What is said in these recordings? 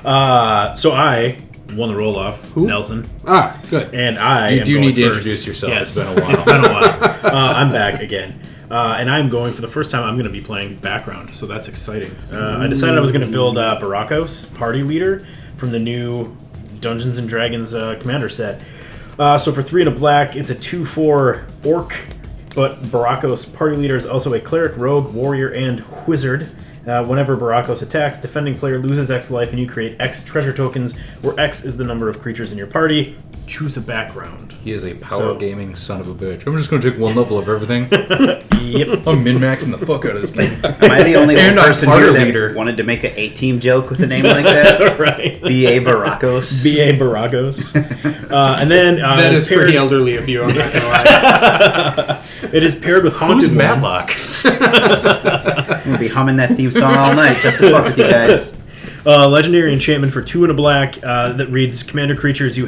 So I won the roll-off. Who? Nelson. Ah, good. And I You am do going need to first. introduce yourself. Yes. It's been a while. It's been a while. I'm back again. And I'm going, for the first time, I'm going to be playing background, so that's exciting. I decided I was going to build Burakos, party leader, from the new Dungeons & Dragons commander set. So for 3 and a black, it's a 2/4 orc, but Burakos, party leader, is also a cleric, rogue, warrior, and wizard. Whenever Burakos attacks, defending player loses X life, and you create X treasure tokens, where X is the number of creatures in your party. Choose a background. He is a power gaming son of a bitch. I'm just going to take one level of everything. Yep. I'm min-maxing the fuck out of this game. Am I the only And person I'm here party that leader. wanted to make an 8-team joke with a name like that? Right. B.A. Burakos. B.A. Burakos. And then... That is pretty elderly of you, I'm not going to lie. It is paired with Haunted Who's One. Matlock? I'm going to be humming that theme song all night just to fuck with you guys. Legendary enchantment for 2 and a black that reads: commander creatures you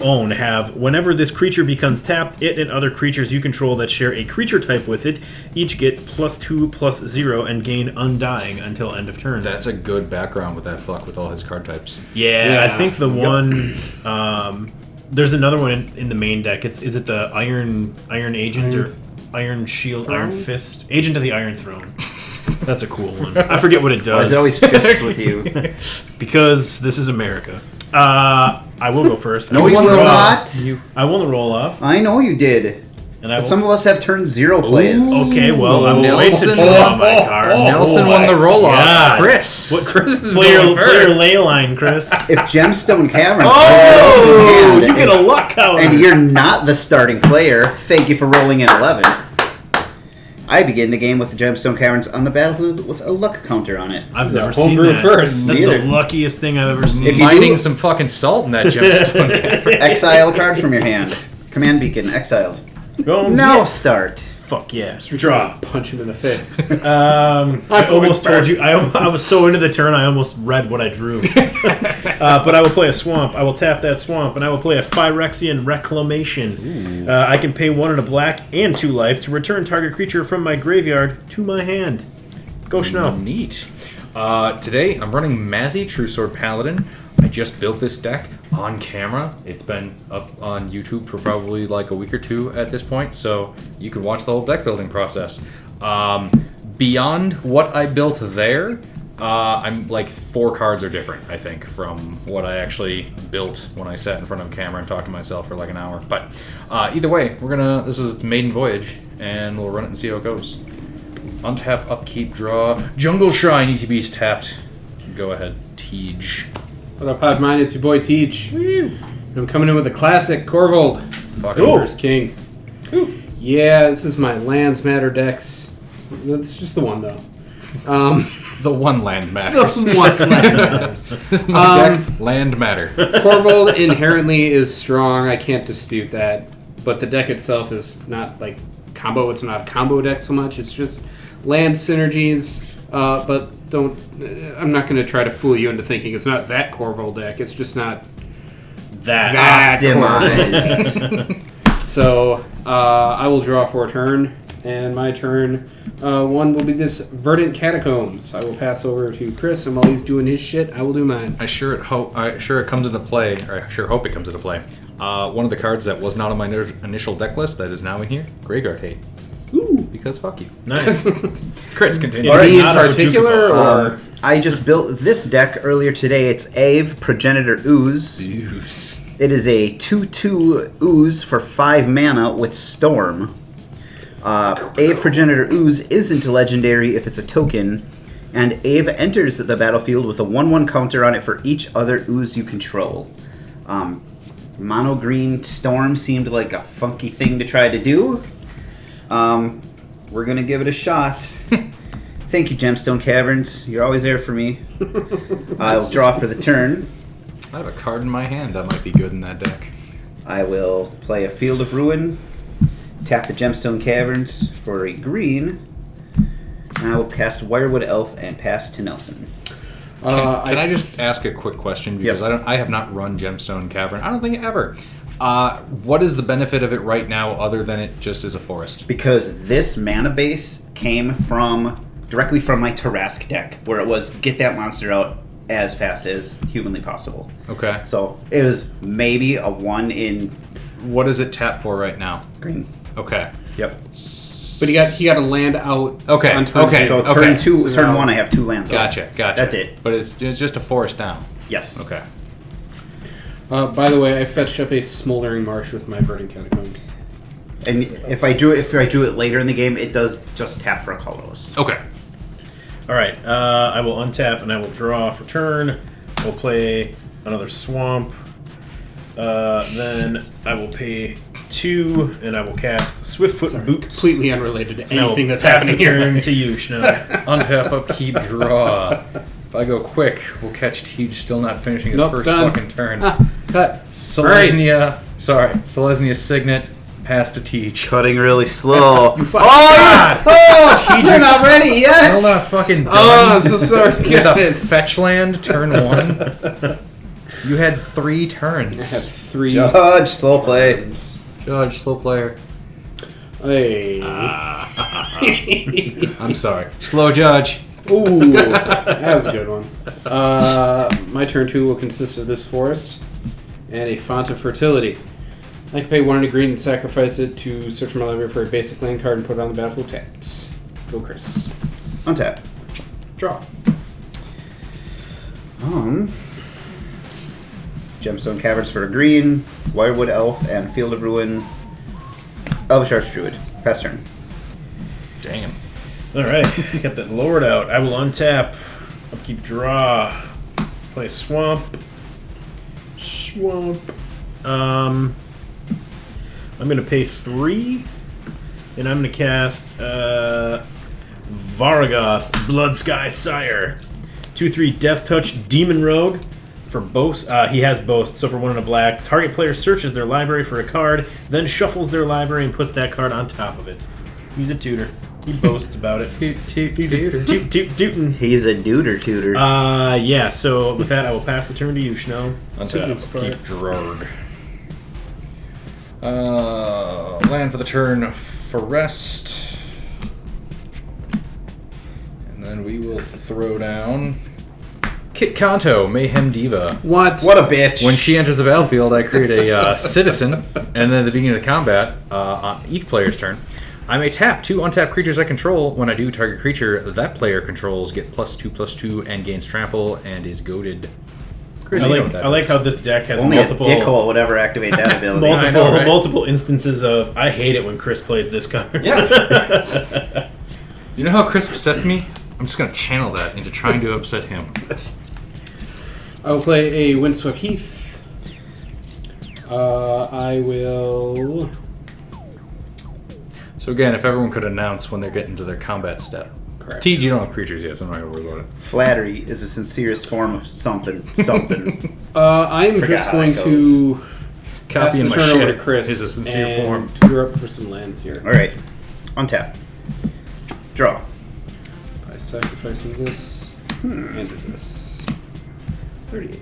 own have, whenever this creature becomes tapped, it and other creatures you control that share a creature type with it each get +2/+0 and gain undying until end of turn. That's a good background with that fuck with all his card types. Yeah, I think the one there's another one in the main deck. Is it the Iron Agent or Iron Shield, Throne? Iron Fist? Agent of the Iron Throne. That's a cool one. I forget what it Why does. is it always fists with you? Because this is America. I will go first. No, you will not. I won the roll off, I know you did. and I But will. some of us have turn 0 plays. Okay, well, I will wait to Nelson. draw my card. Nelson Oh won the my roll-off. God. Chris. What, Chris is play going your first. ley line, Chris. If Gemstone Caverns Oh, hand you get a luck counter. and you're not the starting player, thank you for rolling in 11. I begin the game with the Gemstone Caverns on the battlefield with a luck counter on it. I've So never seen homebrew that. first. That's Neither. the luckiest thing I've ever seen. If you Mining do- some fucking salt in that gemstone cavern. Exile a card from your hand. Command beacon, exiled. Go Now yeah. start. Fuck yeah. Draw. Punch him in the face. I almost told you. I was so into the turn, I almost read what I drew. But I will play a swamp. I will tap that swamp, and I will play a Phyrexian Reclamation. I can pay 1 and a black and 2 life to return target creature from my graveyard to my hand. Go Schnell. Neat. Today, I'm running Mazzy, True Sword Paladin. I just built this deck on camera. It's been up on YouTube for probably like a week or 2 at this point, so you can watch the whole deck building process. Beyond what I built there, I'm like 4 cards are different, I think, from what I actually built when I sat in front of a camera and talked to myself for like an hour. But either way, this is its maiden voyage, and we'll run it and see how it goes. Untap, upkeep, draw. Jungle Shrine ETB's tapped. Go ahead, Tej. What up, Pod Mind? It's your boy Teach. I'm coming in with a classic Korvold. Fucking First King. Yeah, this is my Lands Matter decks. That's just the one, though. The one land matters. The one Land Matters. This is my deck, land matter. Korvold inherently is strong. I can't dispute that. But the deck itself is not like combo. It's not a combo deck so much. It's just land synergies. But I'm not going to try to fool you into thinking it's not that Korvold deck. It's just not that Optimized. So I will draw for a turn, and my turn 1 will be this Verdant Catacombs. I will pass over to Chris, and while he's doing his shit, I will do mine. I sure it comes into play, or I sure hope it comes into play. One of the cards that was not on my initial deck list that is now in here, Graveyard Hate. Ooh. Because fuck you. Nice. Chris, continue. Alright, Any not a particular, Jukupo. or I just built this deck earlier today. It's Aeve, Progenitor Ooze. Zeus. It is a 2/2 ooze for 5 mana with Storm. Aeve Progenitor Ooze isn't legendary if it's a token, and Aeve enters the battlefield with a 1/1 counter on it for each other ooze you control. Mono green Storm seemed like a funky thing to try to do. We're gonna give it a shot. Thank you, Gemstone Caverns. You're always there for me. I'll draw for the turn. I have a card in my hand that might be good in that deck. I will play a Field of Ruin, tap the Gemstone Caverns for a green, and I will cast Wirewood Elf and pass to Nelson. Can I just ask a quick question? Because Yes. I have not run Gemstone Cavern. I don't think ever. What is the benefit of it right now other than it just is a forest? Because this mana base came directly from my Tarask deck, where it was get that monster out, as fast as humanly possible. Okay. So it is maybe a 1 in What is it tapped for right now? green. Okay. Yep. But he got to land out. Okay, On turn okay. zero. So turn two, So turn now- 1, I have 2 lands. Gotcha. That's it. But it's just a forest down. Yes. Okay. By the way, I fetched up a smoldering marsh with my burning catacombs. And if I do it later in the game, it does just tap for a colorless. Okay. All right. I will untap and I will draw for turn. We'll play another swamp. Then I will pay 2 and I will cast Swiftfoot Boots. Completely unrelated to And I will anything that's pass the happening turn here. to you, Schno. Untap, upkeep, draw. If I go quick, we'll catch Tej still not finishing his Nope, first done. fucking turn. Cut. Selesnia's Signet, pass to Tej. Cutting really slow. Oh, you're not ready yet. Still not fucking done. Oh, I'm so sorry. With a guys. fetch land, turn 1. You had 3 I have turns. 3. Judge, slow play. Judge, slow player. Hey. I'm sorry. Slow judge. Ooh, that was a good one. My turn 2 will consist of this forest and a font of fertility. I can pay 1 and a green and sacrifice it to search my library for a basic land card and put it on the battlefield tapped. Go, Chris. Untap. Draw. Gemstone Caverns for a green, Wirewood Elf, and Field of Ruin. Elvish Archdruid. Pass turn. Damn. All right. Got that lowered out. I will untap. Upkeep, draw. Play swamp. I'm going to pay 3, and I'm going to cast Varagoth, Bloodsky Sire. 2/3 Death Touch Demon Rogue for boast. He has boast, so for 1 and a black, target player searches their library for a card, then shuffles their library and puts that card on top of it. He's a tutor. He boasts about it. He's a tootin'. He's a tutor. Yeah, so with that, I will pass the turn to you, Schnell. Untap, It's fine. upkeep, drug. Land for the turn, Forest. And then we will throw down Kit Kanto, Mayhem Diva. What? What a bitch. When she enters the battlefield, I create a citizen, and then at the beginning of the combat, on each player's turn, I may tap 2 untapped creatures I control. When I do, target creature that player controls get +2/+2 and gains trample and is goaded. Chris, I you know what that like is. how this deck has Only multiple a dickhole would ever activate that ability. I know, right? multiple instances of I hate it when Chris plays this card. Yeah. You know how Chris upsets me? I'm just going to channel that into trying to upset him. I will play a Windswept Heath. I will... So again, if everyone could announce when they're getting to their combat step. Correct. Tej, you don't have creatures yet, so I'm not going to worry about it. Flattery is the sincerest form of something. I'm Forgot just how going that to pass Copying the my turn over shit to Chris is a sincere and form. tutor up for some lands here. Alright. Untap. Draw. By sacrificing this and this. 38.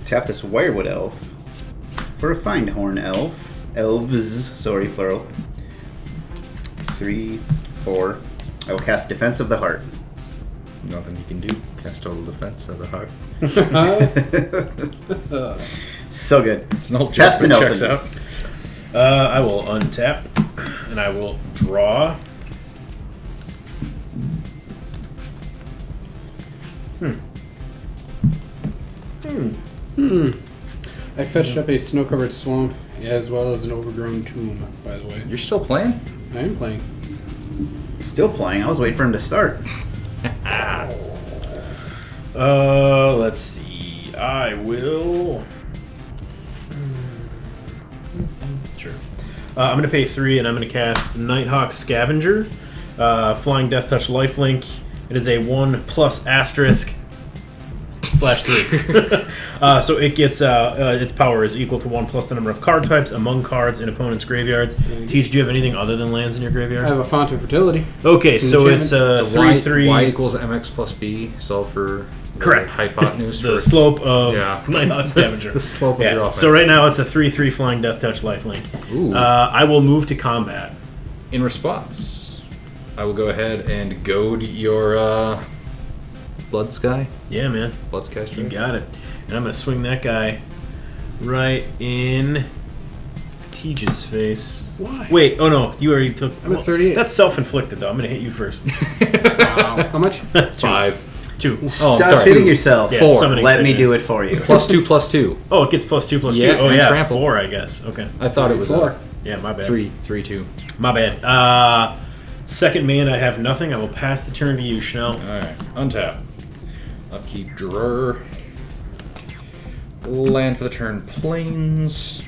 Tap this Wirewood Elf for a Findhorn Elf. Elves, sorry, plural. 3, 4. I will cast Defense of the Heart. Nothing you can do. Cast total defense of the heart. So good. It's an old joke, Pass to but it checks Nelson. out. I will untap, and I will draw. I fetched up a snow-covered swamp as well as an overgrown tomb, by the way. You're still playing? I am playing. Still playing. I was waiting for him to start. Let's see. I will. Sure. I'm going to pay 3, and I'm going to cast Nighthawk Scavenger, Flying Death Touch Lifelink. It is a 1+*/3. So it gets its power is equal to 1 plus the number of card types among cards in opponents' graveyards. Teach, do you have anything other than lands in your I graveyard? have a font of fertility. Okay, It's an so it's enchantment. 3/3. Y equals MX plus B. Solve for Correct. hypotenuse. The for slope of Yeah. Nighthawk Scavenger. The slope of your offense. So right now it's a 3/3 Flying Death Touch Lifelink. Ooh. I will move to combat. In response, I will go ahead and goad your Blood Sky. Yeah, man. Blood Sky You Strike. got it. And I'm going to swing that guy right in Teej's face. Why? Wait, oh no, you already took... I'm at 38. That's self-inflicted, though. I'm going to hit you first. Wow. How much? 5. 2. Oh, Stop sorry. hitting yourself. Yeah, 4. summoning Let me sickness. do it for you. +2/+2. Oh, it gets +2/+2. Yeah, Oh, and yeah. trample. 4, I guess. Okay. I thought it was 4. Yeah, my bad. 3/2. My bad. Second man, I have nothing. I will pass the turn to you, Schnell. Alright, untap. Upkeep drawer. Land for the turn, planes.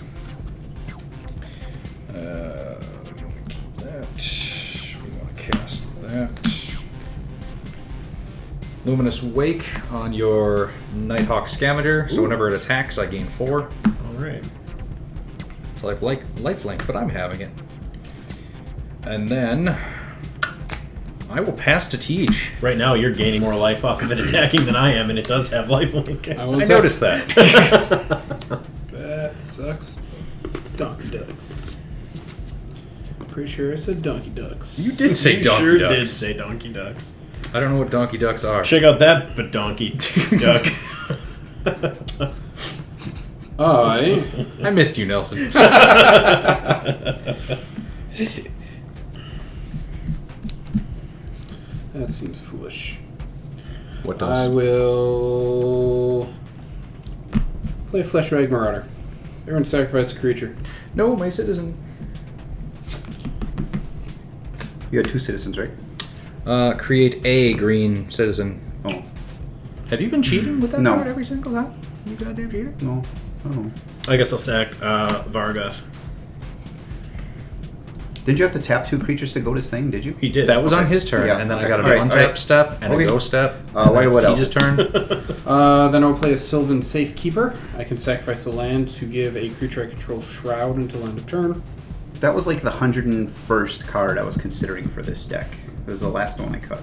We want to keep that. We want to cast that. Luminous Wake on your Nighthawk Scavenger, so whenever it attacks, I gain 4. All right. So I have lifelink, but I'm having it. And then I will pass to Tej. Right now, you're gaining more life off of it attacking than I am, and it does have lifelink. I I won't noticed that. That sucks. Donkey Ducks. Pretty sure I said Donkey Ducks. You did say You Donkey sure Ducks. did say Donkey Ducks. I don't know what Donkey Ducks are. Check out that Donkey Duck. I missed you, Nelson. That seems foolish. What I does? will play Flesh Rag Marauder. Everyone sacrifice a creature. No, my citizen. You had 2 citizens, right? Create a green citizen. Oh, Have you been cheating with that No. card every single time? You goddamn cheater. no. Oh. I guess I'll sack Vargas. Did you have to tap 2 creatures to go this thing? Did you? He did. That was on Okay. his turn, Yeah, and then I okay. got an Alright, untap alright. step and Okay. a go step. What It's else? Tej's turn. Then I'll play a Sylvan Safekeeper. I can sacrifice a land to give a creature I control Shroud until end of turn. That was like the 101st card I was considering for this deck. It was the last one I cut.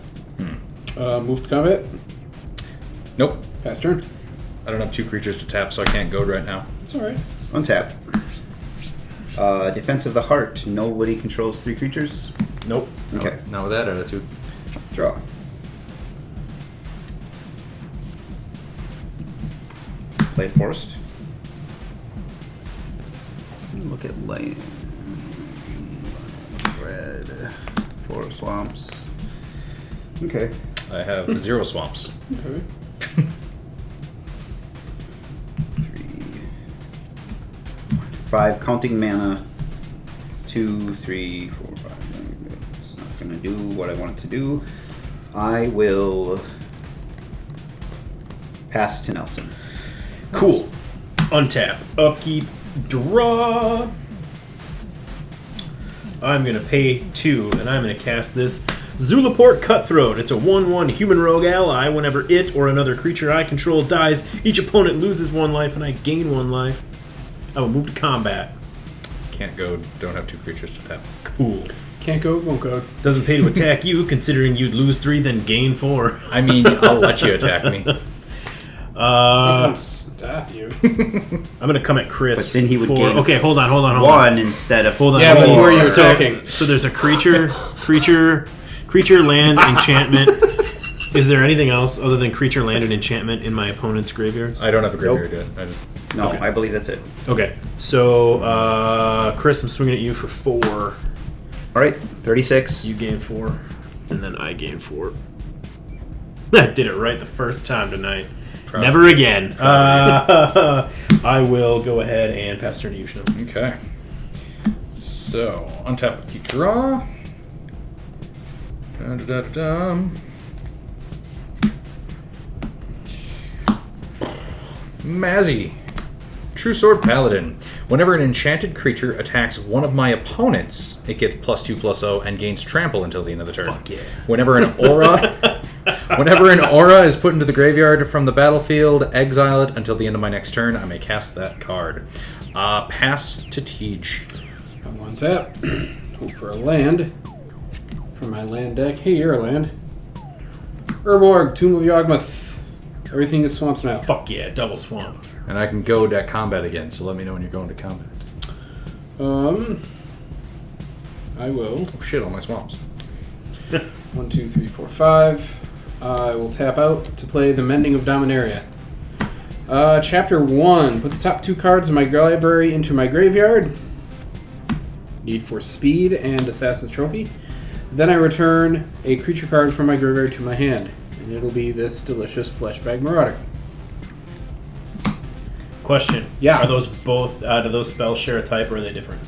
Move to combat. Nope. Pass turn. I don't have 2 creatures to tap, so I can't goad right now. It's alright. Untap. Defense of the Heart. Nobody controls 3 creatures. Nope. Okay. Not with that attitude. Draw. Play it forced. Look at land. Red. 4 swamps. Okay. I have 0 swamps. Okay. 3. 5. Counting mana. 2, 3, 4, 5. It's not gonna do what I want it to do. I will pass to Nelson. Cool. Untap. Upkeep. Draw. I'm going to pay 2, and I'm going to cast this Zulaport Cutthroat. It's a 1/1 human rogue ally. Whenever it or another creature I control dies, each opponent loses 1 life, and I gain 1 life. I will move to combat. Can't goad. Don't have 2 creatures to tap. Cool. Can't go, won't go. Doesn't pay to attack you, considering you'd lose 3, then gain 4. I mean, I'll let you attack me. Stop you. I'm gonna come at Chris. But then he would for, gain okay, hold on. 1 instead of Hold on. Yeah, but hold who on. are you So- attacking? So there's a creature, land, enchantment. Is there anything else other than creature, land, and enchantment in my opponent's graveyards? I don't have a graveyard yet. I just, No, Okay. I believe that's it. Okay, so Chris, I'm swinging at you for 4. Alright, 36. You gain 4, and then I gain 4. I did it right the first time tonight. Proud. Never again. I will go ahead and pass turn to you, Schnell. okay. So, untap, keep draw. Dum-da-da-da-dum. Mazzy. True Sword Paladin. Whenever an enchanted creature attacks one of my opponents, it gets +2/+0 and gains trample until the end of the turn. Fuck yeah. Whenever an aura is put into the graveyard from the battlefield, exile it until the end of my next turn. I may cast that card. Pass to Tej. I'm on tap. Hope for a land. For my land deck. Hey, you're a land. Urborg, Tomb of Yawgmoth. Everything is swamps now. Fuck yeah, double swamp. And I can go to combat again, so let me know when you're going to combat. I will. Oh shit, all my swamps. 1, 2, 3, 4, 5. I will tap out to play The Mending of Dominaria. Chapter 1. Put the top 2 cards in my library into my graveyard. Need for speed and Assassin's Trophy. Then I return a creature card from my graveyard to my hand. And it'll be this delicious Fleshbag Marauder. Question. Yeah. Are those both, do those spells share a type or are they different?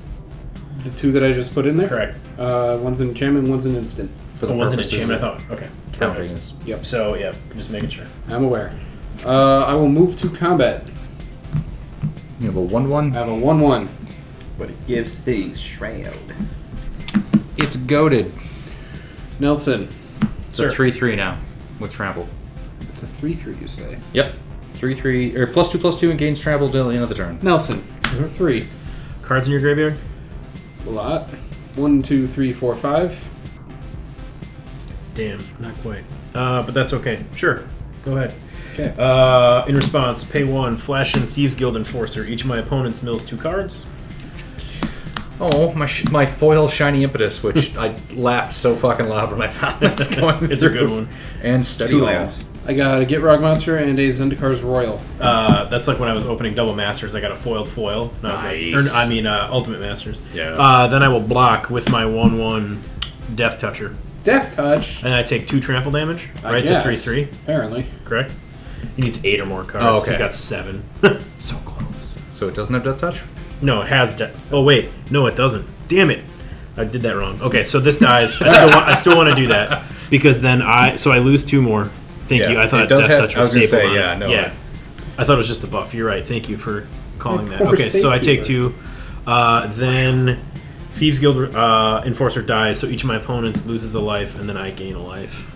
The 2 that I just put in there? Correct. One's an enchantment, one's an instant. For the One's an purposes enchantment, I of thought. Okay. counting Perfect. is- Yep. So, yeah, just making sure. I'm aware. I will move to combat. You have a I 1/1. have a 1/1. But it gives things Shroud. It's goaded. Nelson. It's a 3/3 now with trample. It's a 3/3, you say. Yep. 3/3 or +2/+2 and gains trample till the end of the turn. Nelson. 3. Cards in your graveyard? A lot. 1, 2, 3, 4, 5. Damn, not quite. But that's okay. Sure. Go ahead. Okay. In response, pay 1, Flash and Thieves Guild Enforcer. Each of my opponents mills 2 cards. Oh, my foil shiny impetus, which I laughed so fucking loud when I found it was going. It's a good one. And study 2 hall. lands. I got a Get Rog Monster and a Zendikar's Royal. That's like when I was opening Double Masters, I got a foiled foil. And I was Nice. Ultimate Masters. Yeah. Then I will block with my 1/1 Death Toucher. Death Touch. And I take 2 trample damage. I Right? It's a guess. 3/3. Apparently. Correct? He needs 8 or more cards. Oh, okay. He's got 7. So close. So it doesn't have death touch? No, it has death. Oh, wait. No, it doesn't. Damn it. I did that wrong. Okay, so this dies. I still want to do that. Because then I lose 2 more. Thank Yeah, you. I thought it does Death have- Touch I was was gonna stapled say, on yeah, it. no. Yeah. I thought it was just the buff. You're right. Thank you for calling that. poor Okay, so I take safekeeper. 2. Then Thieves Guild Enforcer dies, so each of my opponents loses a life, and then I gain a life.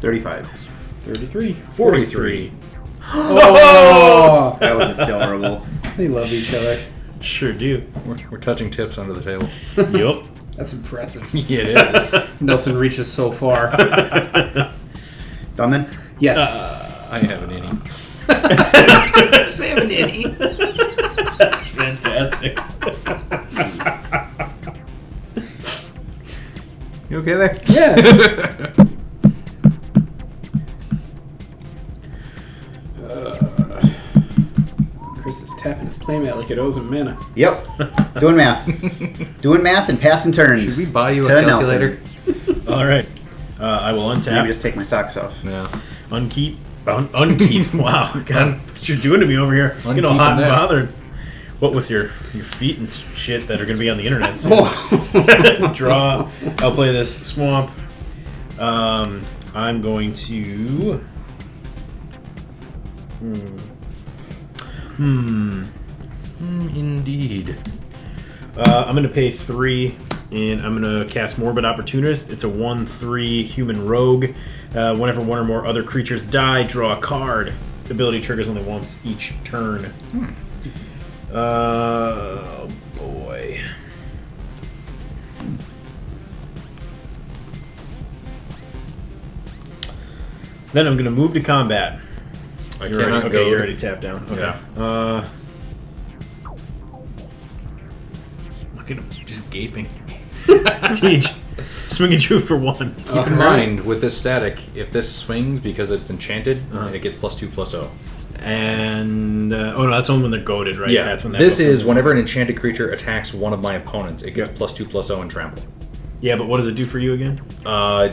35. 33. 43. Oh! That was adorable. They love each other. Sure do. We're touching tips under the table. Yup. That's impressive. Yeah, it is. Nelson reaches so far. Done then? Yes. I have an innie. Sam and Eddie. That's fantastic. You okay there? Yeah. Chris is tapping his playmat like it owes him mana. Yep. Doing math. Doing math and passing turns. Should we buy you a to calculator? Nelson. All right. I will Maybe untap. just take my socks off. Yeah. Unkeep. Unkeep. Wow. God, what you're doing to me over here. Getting all Unkeep hot and them there. bothered. What with your feet and shit that are going to be on the internet soon. Oh. Draw. I'll play this swamp. I'm going to. Indeed. I'm going to pay 3, and I'm going to cast Morbid Opportunist. It's a 1/3 human rogue. Whenever one or more other creatures die, draw a card. The ability triggers only once each turn. Oh boy. Then I'm going to move to combat. I You're cannot already, go. you're already tapped down. Okay. Yeah. Look at him, just gaping. Teach. Swing and shoot for 1. Keep in mind, with this static, if this swings because it's enchanted, Uh-huh. it gets +2/+0. And oh no, that's only when they're goaded, right? Yeah, That's when that this goes is in. whenever an enchanted creature attacks one of my opponents, it gets Yeah. +2/+0 and trample. Yeah, but what does it do for you again? I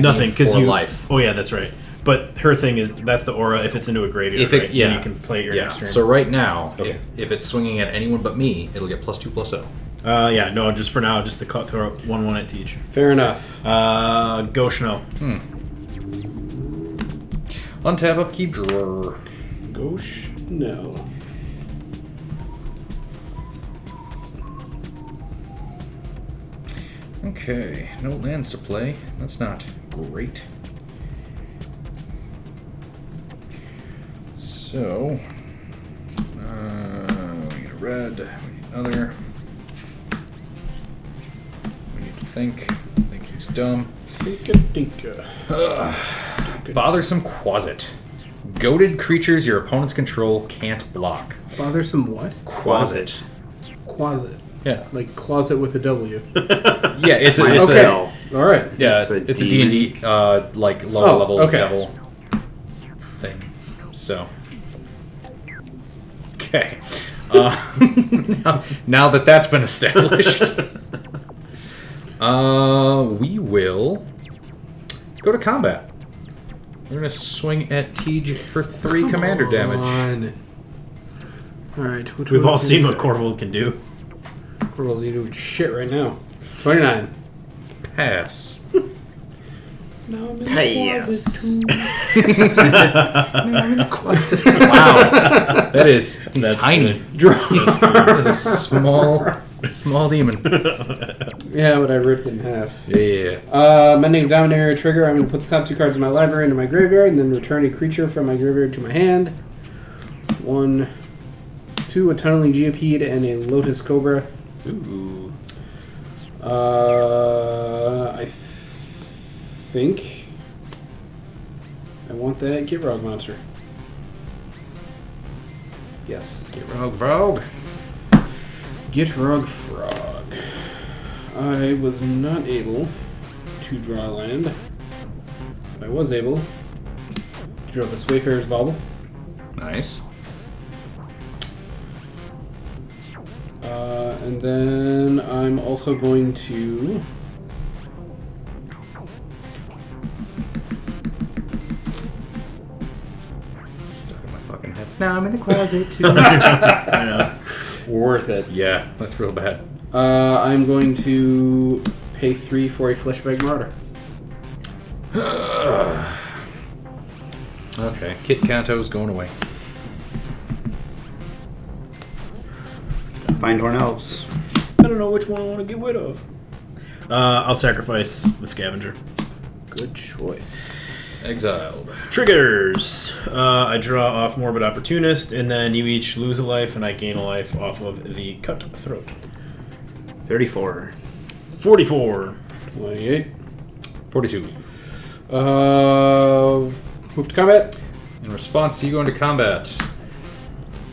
Nothing, because because you life. Oh yeah, that's right. But her thing is that's the aura. If it's into a graveyard, If it, right? yeah, then you can play it your yeah. next turn. So right now, Okay. if it's swinging at anyone but me, it'll get +2/+0. Yeah, no, just for now, just the throw 1/1 at Teach. Fair enough. Goshno. Untap of keep drawer. Gauche? No. Okay, no lands to play. That's not great. So, we need a red, we need another. We need to think. Thinking's dumb. Dinka. Bothersome Quasit. Goaded creatures your opponents control can't block. Bothersome what? Quasit. Quasit. Yeah. Like closet with a W. Yeah, it's a, Mine it's Okay. a All right. Yeah, It's a it's a D&D, like lower Oh, level okay. devil thing. So, okay. Now that that's been established, we will go to combat. We're gonna swing at Tej for 3 commander damage. All right. which We've one all is seen it? what Korvold can do. Korvold, you doing shit right now. 29. Pass. Now I'm in the Pass. closet. Wow, that is That's tiny. good. That is a small demon. Yeah, but I ripped it in half. Yeah. Mending down area trigger. I'm going to put the top 2 cards of my library into my graveyard and then return a creature from my graveyard to my hand. 1, 2, a tunneling geopede and a lotus cobra. Ooh. I think I want that Gitrog monster. Yes. Rogue. Gitrog frog. I was not able to draw land. I was able to draw this Wayfarer's Bauble. Nice. And then I'm also going to Stuck in my fucking head. Now I'm in the closet too. I know. worth it. Yeah, that's real bad. I'm going to pay 3 for a Fleshbag Martyr. Okay, Kit Kanto's going away. Findhorn Elves. I don't know which one I want to get rid of. I'll sacrifice the scavenger. Good choice. Exiled. Triggers. I draw off Morbid Opportunist, and then you each lose a life, and I gain a life off of the cut throat. 34. 44. 28. 42. Move to combat. In response to you going to combat,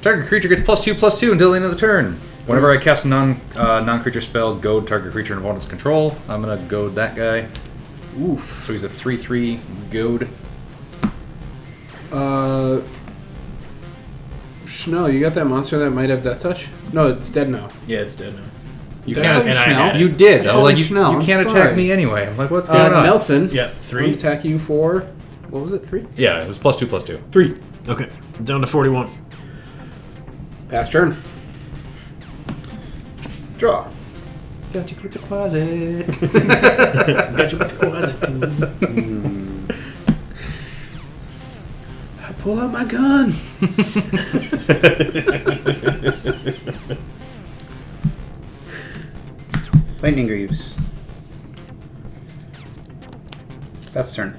target creature gets +2/+2 until the end of the turn. Whenever I cast a non-creature spell, goad target creature in opponent's control. I'm gonna goad that guy. Oof. So he's a 3/3 goad. Schnell, you got that monster that might have Death Touch? No, it's dead now. Yeah, it's dead now. You Did can't. I and I Schnell? had it. You did. I I'm like, you Schnell, I'm can't sorry. attack me anyway. I'm like, what's going on? Nelson. Yeah, I'm gonna 3. attack you for, what was it, 3? Yeah, it was +2/+2. 3. Okay, down to 41. Pass turn. Draw. Got you with the closet. Got you with the closet. I pull out my gun. Lightning Greaves. That's turn.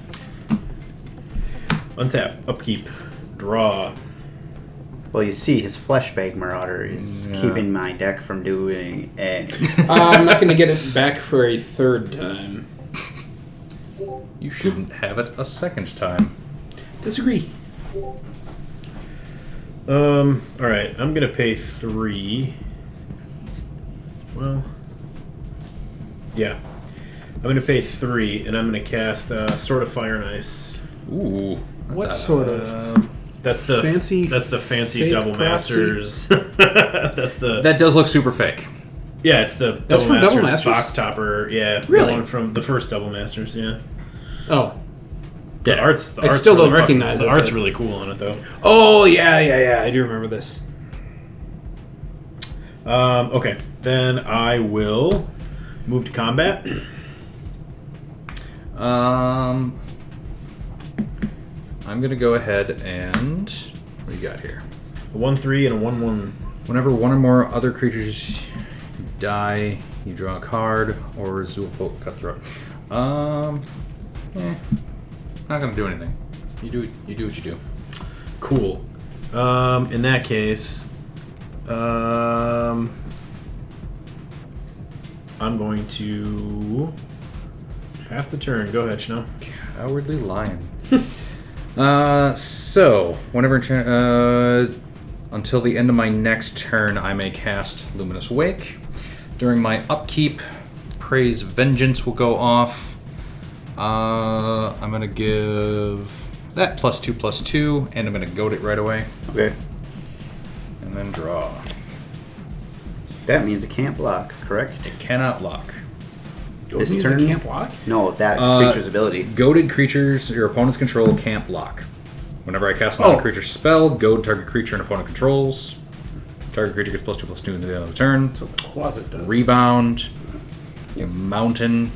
Untap, upkeep, draw. Well, you see, his Fleshbag Marauder is keeping my deck from doing anything. I'm not gonna get it back for a 3rd time. You shouldn't have it a 2nd time. Disagree. Alright, I'm gonna pay 3. Well, yeah. I'm gonna pay 3, and I'm gonna cast Sword of Fire and Ice. Ooh. What sort of That's the fancy That's the fancy fake Double prophecy? Masters. That's the. That does look super fake. Yeah, it's the That's Double from Double Masters Masters? box topper. Yeah, Really? the one from the first Double Masters. Yeah. Oh. The art's. The I art's still don't really recognize The it, art's but- really cool on it though. Oh, yeah. I do remember this. Okay, then I will move to combat. I'm gonna go ahead and what do you got here? A 1/3 and a 1/1. Whenever one or more other creatures die, you draw a card or Zulfo Cutthroat. Not gonna do anything. You do what you do. Cool. In that case, I'm going to pass the turn. Go ahead, Schnell. Cowardly lion. So whenever until the end of my next turn, I may cast Luminous Wake. During my upkeep, Prey's Vengeance will go off. I'm going to give that +2/+2, and I'm going to goad it right away. Okay. And then draw. That means it can't block, correct? It cannot lock. This Means turn? it can't block? No, that creature's ability. Goaded creatures your opponent's control can't block. Whenever I cast a non-creature spell, goad target creature and opponent controls. Target creature gets +2/+2 in the end of the turn. That's what the closet does. Rebound. Mountain.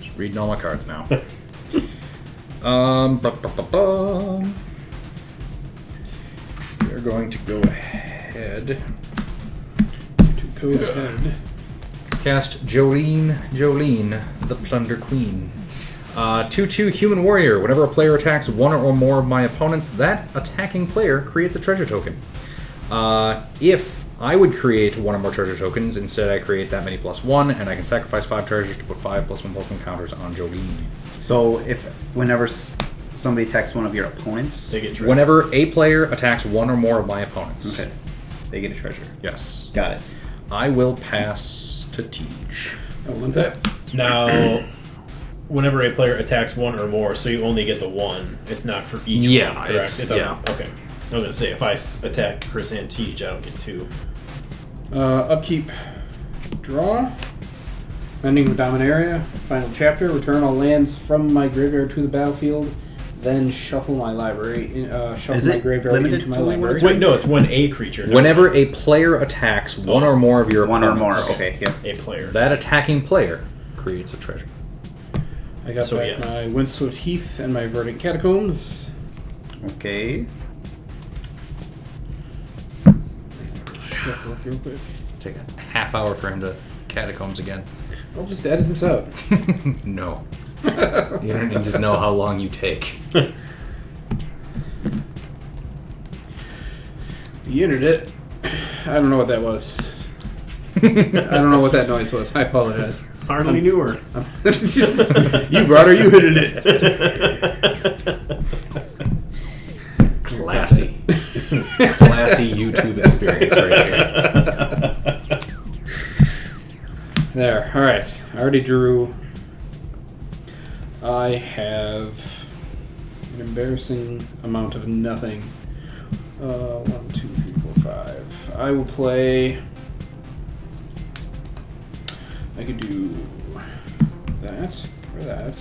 Just reading all my cards now. We're going to go ahead. Go ahead. Cast Jolene, the Plunder Queen. 2/2 Human Warrior. Whenever a player attacks one or more of my opponents, that attacking player creates a treasure token. If I would create one or more treasure tokens, instead I create that many +1, and I can sacrifice 5 treasures to put 5 +1/+1 counters on Jolene. So whenever somebody attacks one of your opponents, They get treasure. Whenever a player attacks one or more of my opponents. okay, they get a treasure. Yes. Got it. I will pass to Tej. Oh, one tap. Now, whenever a player attacks one or more, so you only get the one. It's not for each Yeah, one, correct? it's- It doesn't, yeah. Okay. I was going to say, if I attack Chris and Tej, I don't get 2. Upkeep. Draw. Ending with Dominaria. Final chapter. Return all lands from my graveyard to the battlefield. Then shuffle my library. Shuffle Is my it graveyard limited into my to only one library. Wait, no, it's when a creature. no, Whenever a player attacks one or more of your One or opponents, more. Okay, yeah. a player. that attacking player creates a treasure. I got So, back yes. my Windswept Heath and my Verdant Catacombs. Okay. Shuffle up real quick. Take a half hour for him to catacombs again. I'll just edit this out. No. You don't need to know how long you take. The internet. I don't know what that was. I don't know what that noise was. I apologize. Hardly knew her. You brought her, you hit it. Classy. Classy YouTube experience right here. There. Alright. I already drew. I have an embarrassing amount of nothing. 1, 2, 3, 4, 5. I will play. I could do that, or that.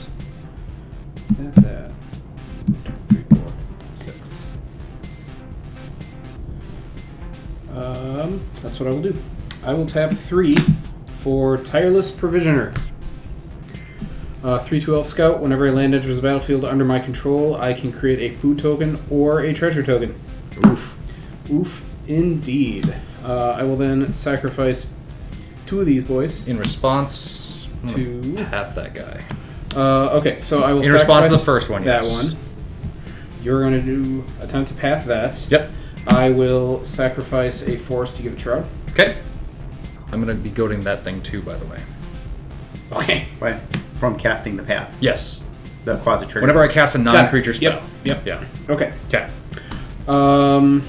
That. 1, 2, 3, 4, 6. That's what I will do. I will tap 3 for Tireless Provisioner. 3/2 Elf Scout. Whenever a land enters the battlefield under my control, I can create a food token or a treasure token. Oof. Oof, indeed. I will then sacrifice 2 of these boys. In response, I'm To- gonna path that guy. Okay, so I will In response to the sacrifice first one, that yes. one. You're going to do attempt to path that. Yep. I will sacrifice a forest to give it shroud. Okay. I'm gonna be goading that thing too, by the way. Okay. Right. From casting the path. Yes. The quasi trigger. Whenever I cast a non-creature spell. Yep. Yeah. Okay. Okay. I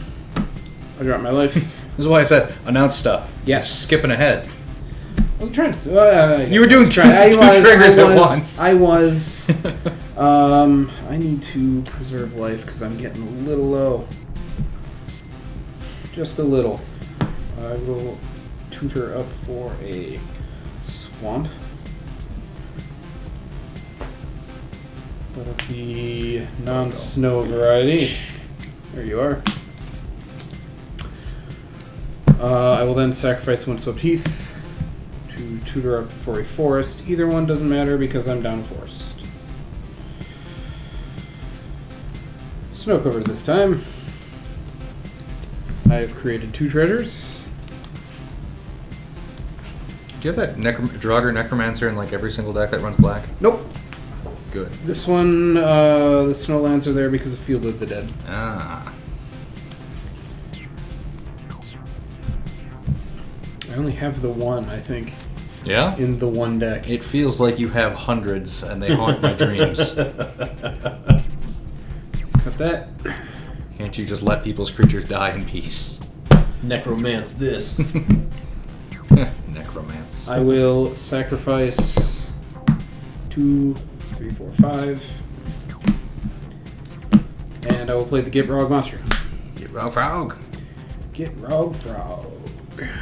dropped my life. This is why I said announce stuff. Yes. Skipping ahead. I was trying to. You were doing two triggers at once. I was. I need to preserve life because I'm getting a little low. Just a little. I will tutor up for a swamp. But of the non-snow variety. There you are. I will then sacrifice Windswept Heath to tutor up for a forest. Either one doesn't matter because I'm down a forest. Snow covered this time. I have created 2 treasures. Do you have that Draugr Necromancer in like every single deck that runs black? Nope. Good. This one, the Snowlands are there because of Field of the Dead. Ah. I only have the one, I think, Yeah? in the one deck. It feels like you have hundreds and they haunt my dreams. Cut that. Can't you just let people's creatures die in peace? Necromance this. Necromance. I will sacrifice 2, 3, 4, 5. And I will play the Get Rog monster. Get Rogue Frog. Get Rog Frog.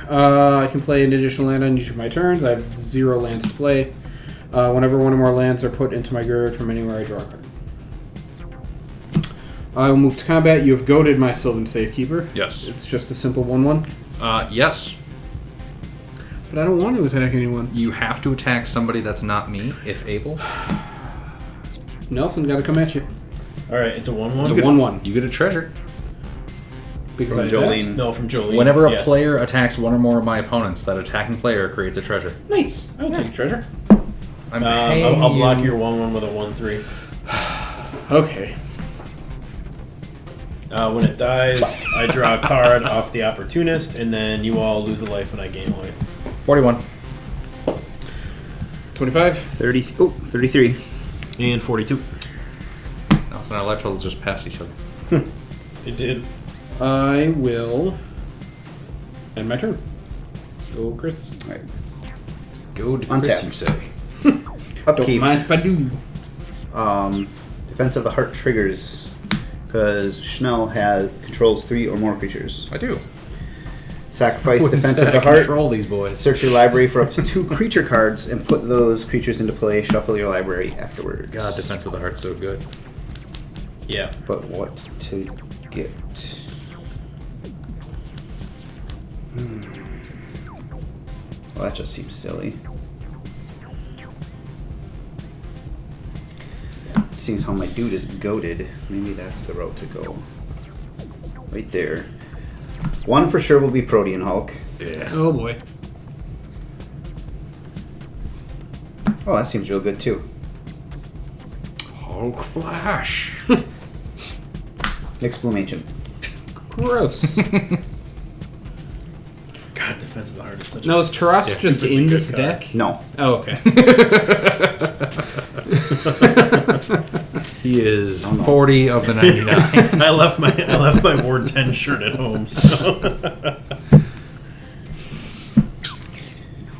I can play an additional land on each of my turns. I have 0 lands to play. Whenever one or more lands are put into my graveyard from anywhere, I draw a card. I will move to combat. You have goaded my Sylvan Safekeeper. Yes. It's just a simple 1/1. Yes. But I don't want to attack anyone. You have to attack somebody that's not me, if able. Nelson, gotta come at you. Alright, it's a 1-1. It's a 1/1. You get a treasure. Because From I Jolene. attacked. No, from Jolene. Whenever a Yes. player attacks one or more of my opponents, that attacking player creates a treasure. Nice. I will take a treasure. I'm paying I'll block you- your 1-1 with a 1-3. Okay. When it dies, I draw a card off the Opportunist, and then you all lose a life and I gain a life. 41. 25. 33. And 42. Nelson and our life totals just passed each other. It did. I will end my turn. Go, Chris. All right. Go to Untap. Chris, you say. Don't Upkeep. mind if I do. Defense of the Heart triggers because Schnell controls 3 or more creatures. I do. Sacrifice Wouldn't Defense say of the I Heart. control these boys. Search your library for up to 2 creature cards and put those creatures into play. Shuffle your library afterwards. God, Defense of the Heart's so good. Yeah. But what to get? Well, that just seems silly. Seeing how my dude is goated, maybe that's the route to go. Right there. One for sure will be Protean Hulk. Yeah. Oh boy. Oh, that seems real good too. Hulk Flash. Mixed Bloom Ancient. Gross. God, Defense of the Heart is such Now, a is Tarask just stupidly in good this card. deck? No. Oh, okay. He is Oh, no. 40 of the 99. I left my Ward 10 shirt at home, so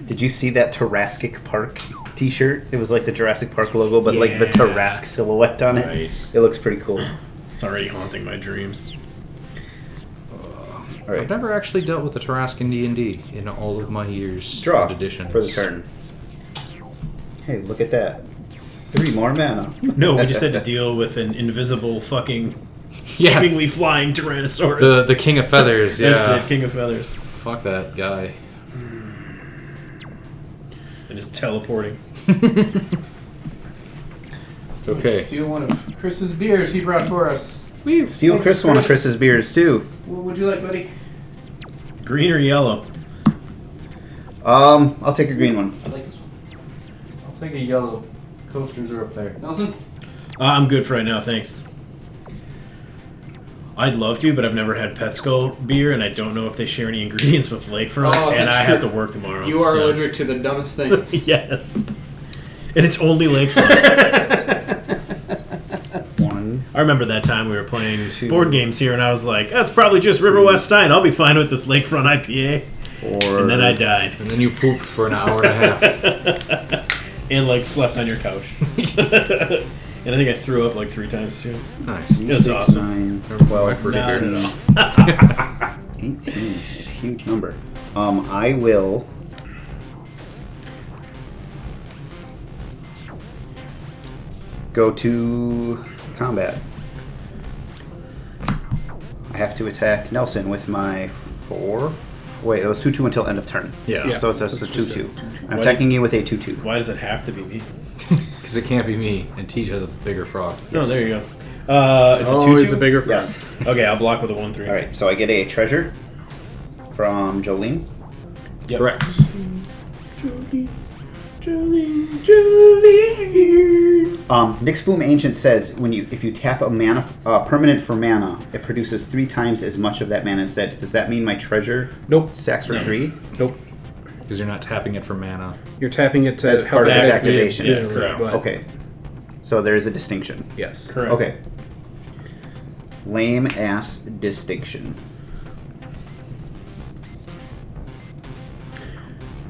Did you see that Jurassic Park t-shirt? It was like the Jurassic Park logo, but like the Yeah. Tarask silhouette on it. Nice. It looks pretty cool. it's already haunting my dreams. All right. I've never actually dealt with the Tarask in D&D in all of my years Draw of editions. for the turn. Hey, look at that. 3 more mana. No, we just had to deal with an invisible fucking Yeah. seemingly flying Tyrannosaurus. The King of Feathers, yeah. That's it, King of Feathers. Fuck that guy. And is teleporting. It's okay. Steal one of Chris's beers he brought for us. Steal Thanks, Chris one of Chris's beers too. What would you like, buddy? Green or yellow? I'll take a green one. I like this one. I'll take a yellow. Coasters are up there. Nelson? I'm good for right now, thanks. I'd love to, but I've never had Pet Skull beer, and I don't know if they share any ingredients with Lakefront, Oh, and that's I have to true. work tomorrow. You are so- allergic to the dumbest things. Yes. And it's only Lakefront. 1. I remember that time we were playing 2. board games here, and I was like, that's probably just River West Stein. I'll be fine with this Lakefront IPA. 4. And then I died. And then you pooped for an hour and a half. And, like, slept on your couch. And I think I threw up, like, 3 times, too. Nice. It was 6, awesome. 9, 12, My first No, beer. no, 18. It's a huge number. I will go to combat. I have to attack Nelson with my 4. Wait, it was 2/2 until end of turn. Yeah. So it's a That's just 2/2. I'm Why attacking you with a 2/2. Why does it have to be me? Because it can't be me, and Teach has a bigger frog. No, there you go. It's a 2-2? Always a bigger frog. Yes. Okay, I'll block with a 1-3. All right. So I get a treasure from Jolene. Yep. Correct. Nyx Bloom Ancient says if you tap a mana permanent for mana, it produces 3 times as much of that mana instead. Does that mean my treasure Nope. sacks for No. 3? Nope. Because you're not tapping it for mana. You're tapping it to As help part of its activate- activation. Yeah, Correct. but- Okay. So there is a distinction. Yes. Correct. Okay. Lame ass distinction.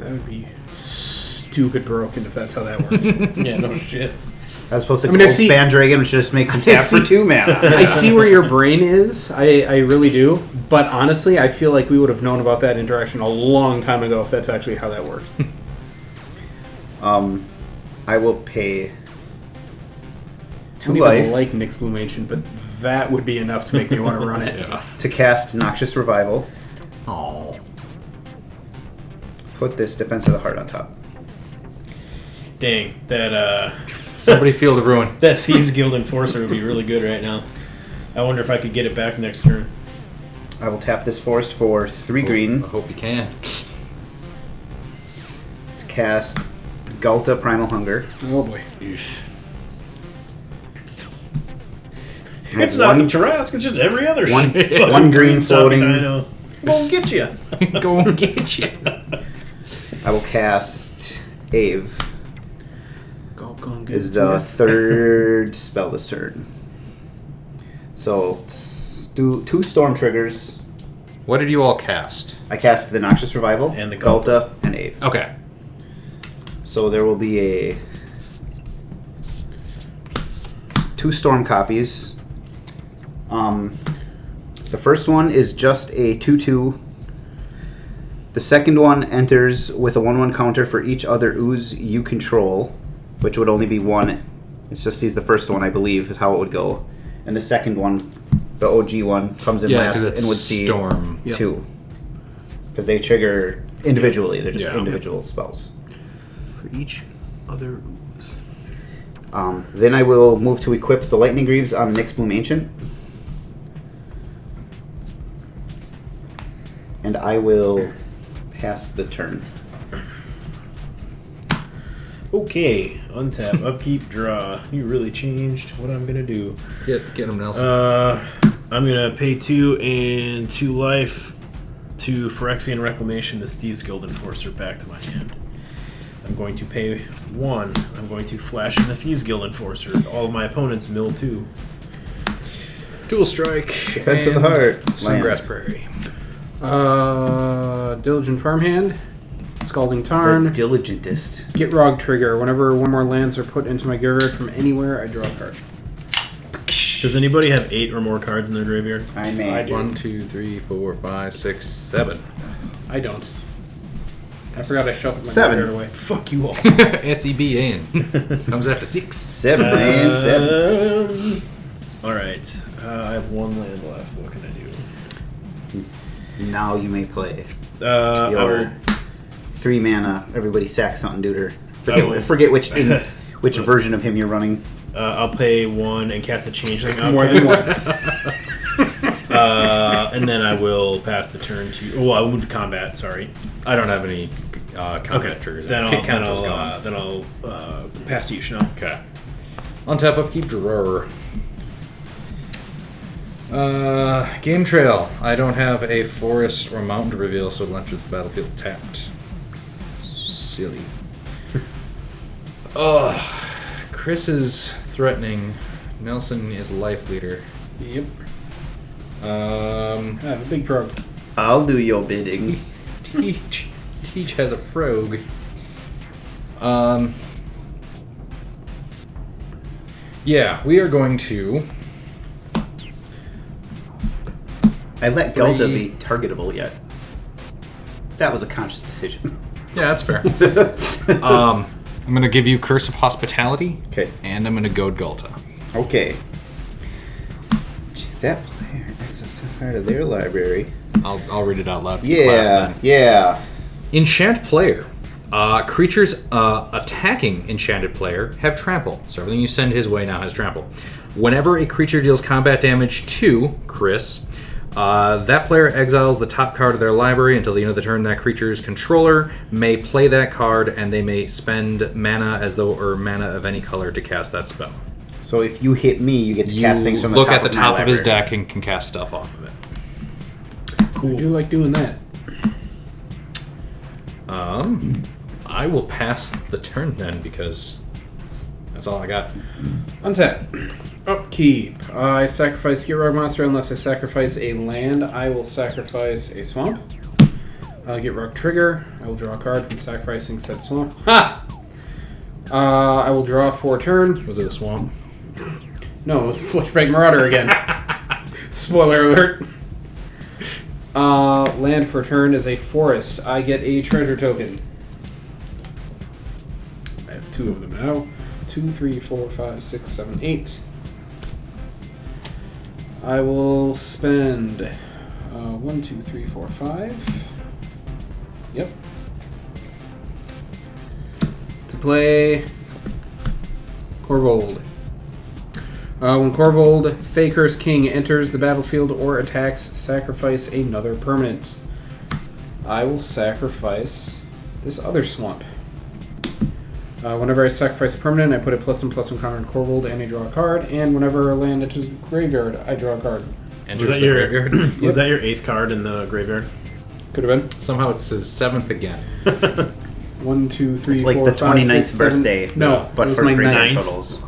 That would be stupid broken if that's how that works. Yeah, no shit. As opposed to I mean, Gold Span Dragon, which just makes him tap for 2 mana. I see where your brain is. I really do. But honestly, I feel like we would have known about that interaction a long time ago if that's actually how that worked. I will pay 2 I don't life even like Nyx Bloom Ancient, but that would be enough to make me want to run it. Yeah. to cast Noxious Revival. Oh. Put this Defense of the Heart on top. Dang, that Somebody feel the ruin. that Thieves Guild Enforcer would be really good right now. I wonder if I could get it back next turn. I will tap this forest for 3 green I hope you can. to cast Ghalta Primal Hunger. Oh boy. It's not the Tarask, it's just every other one- shit. one green stopping floating. dino. Won't get you. Go and get you. I will cast Aeve. Go and get Is it the to 3rd spell this turn. So, 2 storm triggers. What did you all cast? I cast the Noxious Revival, And the Ghalta, and Aeve. Okay. So there will be a 2 storm copies. The first one is just a 2/2. The second one enters with a 1/1 counter for each other ooze you control, which would only be 1. It's just the first one, I believe, is how it would go. And the second one, the OG one, comes in Yeah, last 'cause it's and would see Storm. Yep. 2. Because they trigger individually. They're just Yeah. individual spells. for each other ooze. Then I will move to equip the Lightning Greaves on Nyx Bloom Ancient. And I will pass the turn. Okay, untap, upkeep, draw. You really changed what I'm gonna do. Get him, Nelson. I'm gonna pay 2 and 2 life to Phyrexian Reclamation, this Thieves Guild Enforcer, back to my hand. I'm going to pay 1. I'm going to flash in the Thieves Guild Enforcer. All of my opponents mill 2. Dual strike. Defense of the Heart. Sungrass Land. Prairie. Diligent Farmhand, Scalding The Tarn, Diligentist. Gitrog Trigger. Whenever 1 more lands are put into my graveyard from anywhere, I draw a card. Does anybody have 8 or more cards in their graveyard? I may. I do. 1, 2, 3, 4, 5, 6, 7. I don't. I forgot I shuffled my 7. graveyard away. Fuck you all. SEBN. Comes after 6. 7, man. 7. Alright, I have 1 land left. What can I do? Now you may play. I Your will 3 mana, everybody sack something, duder. will. Forget which which version of him you're running. I'll pay 1 and cast a changeling More than outcast. one. And then I will pass the turn to. Oh, I will move to combat. Sorry. I don't have any combat triggers. Then Kick I'll counter's gone. pass to you, Chanel. Okay. Untap, upkeep, drawer. Game Trail. I don't have a forest or mountain to reveal, so it'll enter the battlefield tapped. Silly. Chris is threatening. Nelson is life leader. Yep. Um, I have a big frog. I'll do your bidding. Teach has a frog. Yeah, we are going to. I let 3. Ghalta be targetable yet. That was a conscious decision. Yeah, that's fair. I'm going to give you Curse of Hospitality. Okay. And I'm going to goad Ghalta. Okay. That player, that's part of their library. I'll read it out loud for the class Yeah, then. yeah. Enchant player. Creatures attacking enchanted player have trample. So everything you send his way now has trample. Whenever a creature deals combat damage to Chris, that player exiles the top card of their library until the end of the turn. That creature's controller may play that card, and they may spend mana or mana of any color to cast that spell. So if you hit me, you get to cast things from the look top at the of my top of his library. deck and can cast stuff off of it. Cool. I do like doing that. I will pass the turn then because that's all I got. Untap. Upkeep. I sacrifice Gitrog Monster unless I sacrifice a land. I will sacrifice a swamp. I'll get Rock Trigger. I will draw a card from sacrificing said swamp. Ha! I will draw for a turn. Was it a swamp? No, it was Fleshbag Marauder again. Spoiler alert. Land for turn is a forest. I get a treasure token. I have 2 of them now. 2, 3, 4, 5, 6, 7, 8. I will spend 1, 2, 3, 4, 5. Yep. To play Korvold. When Korvold, Faker's King, enters the battlefield or attacks, sacrifice another permanent. I will sacrifice this other swamp. Whenever I sacrifice a permanent, I put a +1/+1 counter on Korvold and I draw a card. And whenever I land into the graveyard, I draw a card. Enters Was that the your graveyard. was that your 8th card in the graveyard? Could have been. Somehow it's his 7th again. 1, 2, 3, It's like 4, the 5, 29th 6, 7. birthday. No, but it was for my graveyard 9th. totals.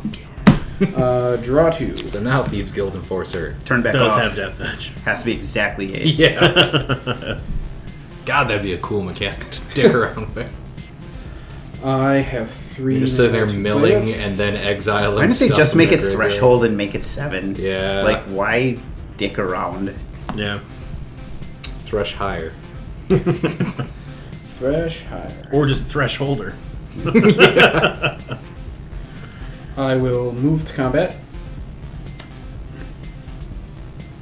Draw 2. So now Thieves Guild Enforcer. Turn back Does off. have death edge. Has to be exactly 8. Yeah. God, that'd be a cool mechanic to dick around with. I have 3. You just sit there mana to play milling with. and then exiling. Why didn't they stuff just from make the it graveyard. threshold and make it 7? Yeah. Like, why dick around? Yeah. Thresh higher. Thresh higher. Or just thresholder. I will move to combat.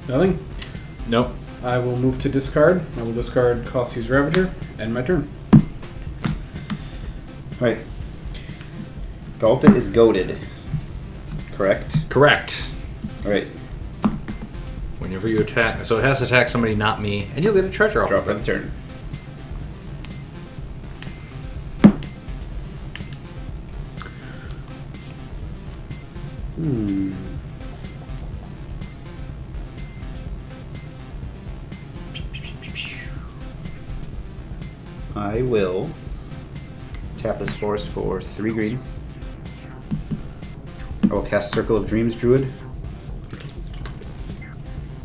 Nothing. Nope. I will move to discard. I will discard Costy's Ravager. End my turn. Right. Galta is goaded. Correct? Correct. Alright. Whenever you attack, so it has to attack somebody, not me, and you'll get a treasure off Draw of for it. the turn. I will tap this forest for 3 green. I will cast Circle of Dreams Druid.